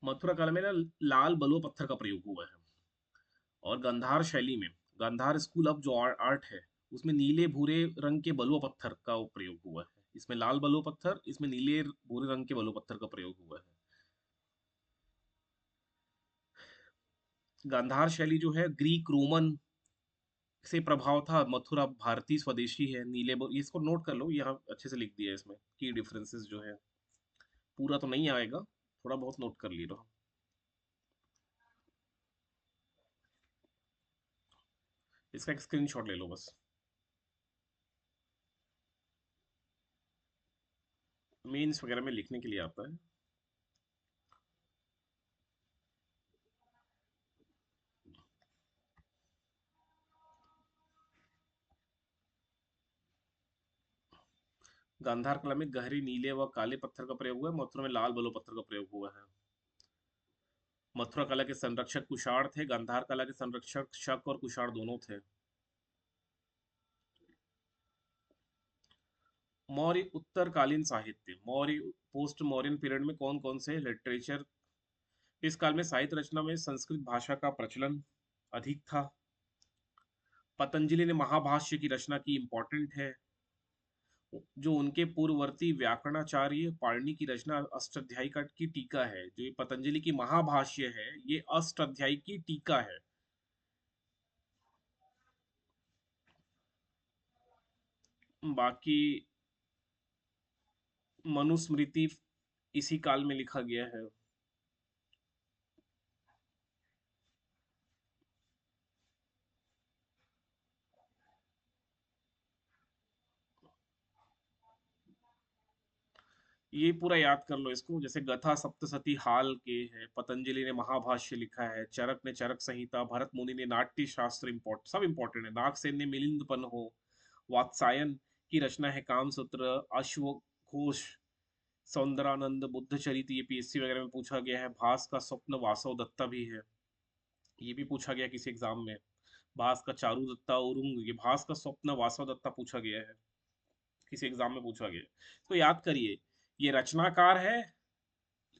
मथुरा काल में ना लाल बलुआ पत्थर का प्रयोग हुआ है। और गांधार शैली में, गांधार स्कूल ऑफ जो आर्ट है, उसमें नीले भूरे रंग के बलुआ पत्थर का प्रयोग हुआ है। इसमें लाल बलुआ पत्थर, इसमें नीले भूरे रंग के बलुआ पत्थर का प्रयोग हुआ है। गांधार शैली जो है ग्रीक रोमन से प्रभाव था, मथुरा भारतीय स्वदेशी है। इसको नोट कर लो, यहाँ अच्छे से लिख दिया है इसमें की डिफरेंसेस जो है। पूरा तो नहीं आएगा, थोड़ा बहुत नोट कर ली रहो। इसका एक स्क्रीनशॉट ले लो बस। मेंस वगैरह में लिखने के लिए आता है। गांधार कला में गहरे नीले व काले पत्थर का प्रयोग हुआ है, मथुरा में लाल बलुआ पत्थर का प्रयोग हुआ है। मथुरा कला के संरक्षक कुषाण थे, गांधार कला के संरक्षक शक और कुषाण दोनों थे। मौर्य उत्तरकालीन साहित्य, मौर्य पोस्ट मौर्यन पीरियड में कौन कौन से लिटरेचर, इस काल में साहित्य रचना में संस्कृत भाषा का प्रचलन अधिक था। पतंजलि ने महाभाष्य की रचना की, इंपॉर्टेंट है। जो उनके पूर्ववर्ती व्याकरणाचार्य पाणिनि की रचना अष्टाध्यायी का की टीका है। जो ये पतंजलि की महाभाष्य है, ये अष्टाध्यायी की टीका है। बाकी मनुस्मृति इसी काल में लिखा गया है। ये पूरा याद कर लो इसको, जैसे गथा सप्तसती हाल के है, पतंजलि ने महाभाष्य लिखा है, चरक ने चरक संहिता, भरत मुनि ने नाट्य शास्त्र, सब इंपॉर्टेंट है। नागसेन ने मिलिंद हो, वात्सायन की रचना है कामसूत्र, अश्वघोष, सौंदरानंद, बुद्ध चरित, ये पीएससी वगैरह में पूछा गया है। भास का स्वप्न वासव दत्ता भी है, ये भी पूछा गया किसी एग्जाम में। भास का चारू दत्ता उरुंग, ये भास का स्वप्न वासव दत्ता पूछा गया है, किसी एग्जाम में पूछा गया। तो याद करिए, ये रचनाकार है,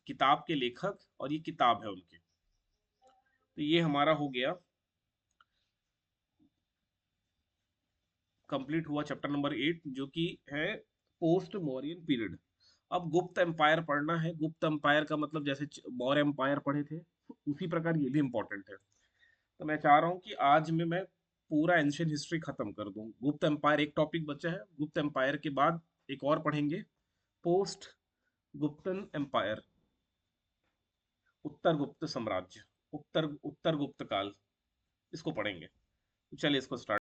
किताब के लेखक, और ये किताब है उनकी। तो ये हमारा हो गया, कंप्लीट हुआ चैप्टर नंबर 8, जो कि है पोस्ट मौर्यन पीरियड। अब गुप्त एम्पायर पढ़ना है। गुप्त एम्पायर का मतलब जैसे मौर्य एम्पायर पढ़े थे, उसी प्रकार ये भी इंपॉर्टेंट है। तो मैं चाह रहा हूँ कि आज में मैं पूरा एंशियंट हिस्ट्री खत्म कर दूं। गुप्त एम्पायर एक टॉपिक बचा है, गुप्त एम्पायर के बाद एक और पढ़ेंगे, पोस्ट गुप्तन एम्पायर, उत्तर गुप्त साम्राज्य, उत्तर उत्तर गुप्त काल, इसको पढ़ेंगे। चलिए इसको स्टार्ट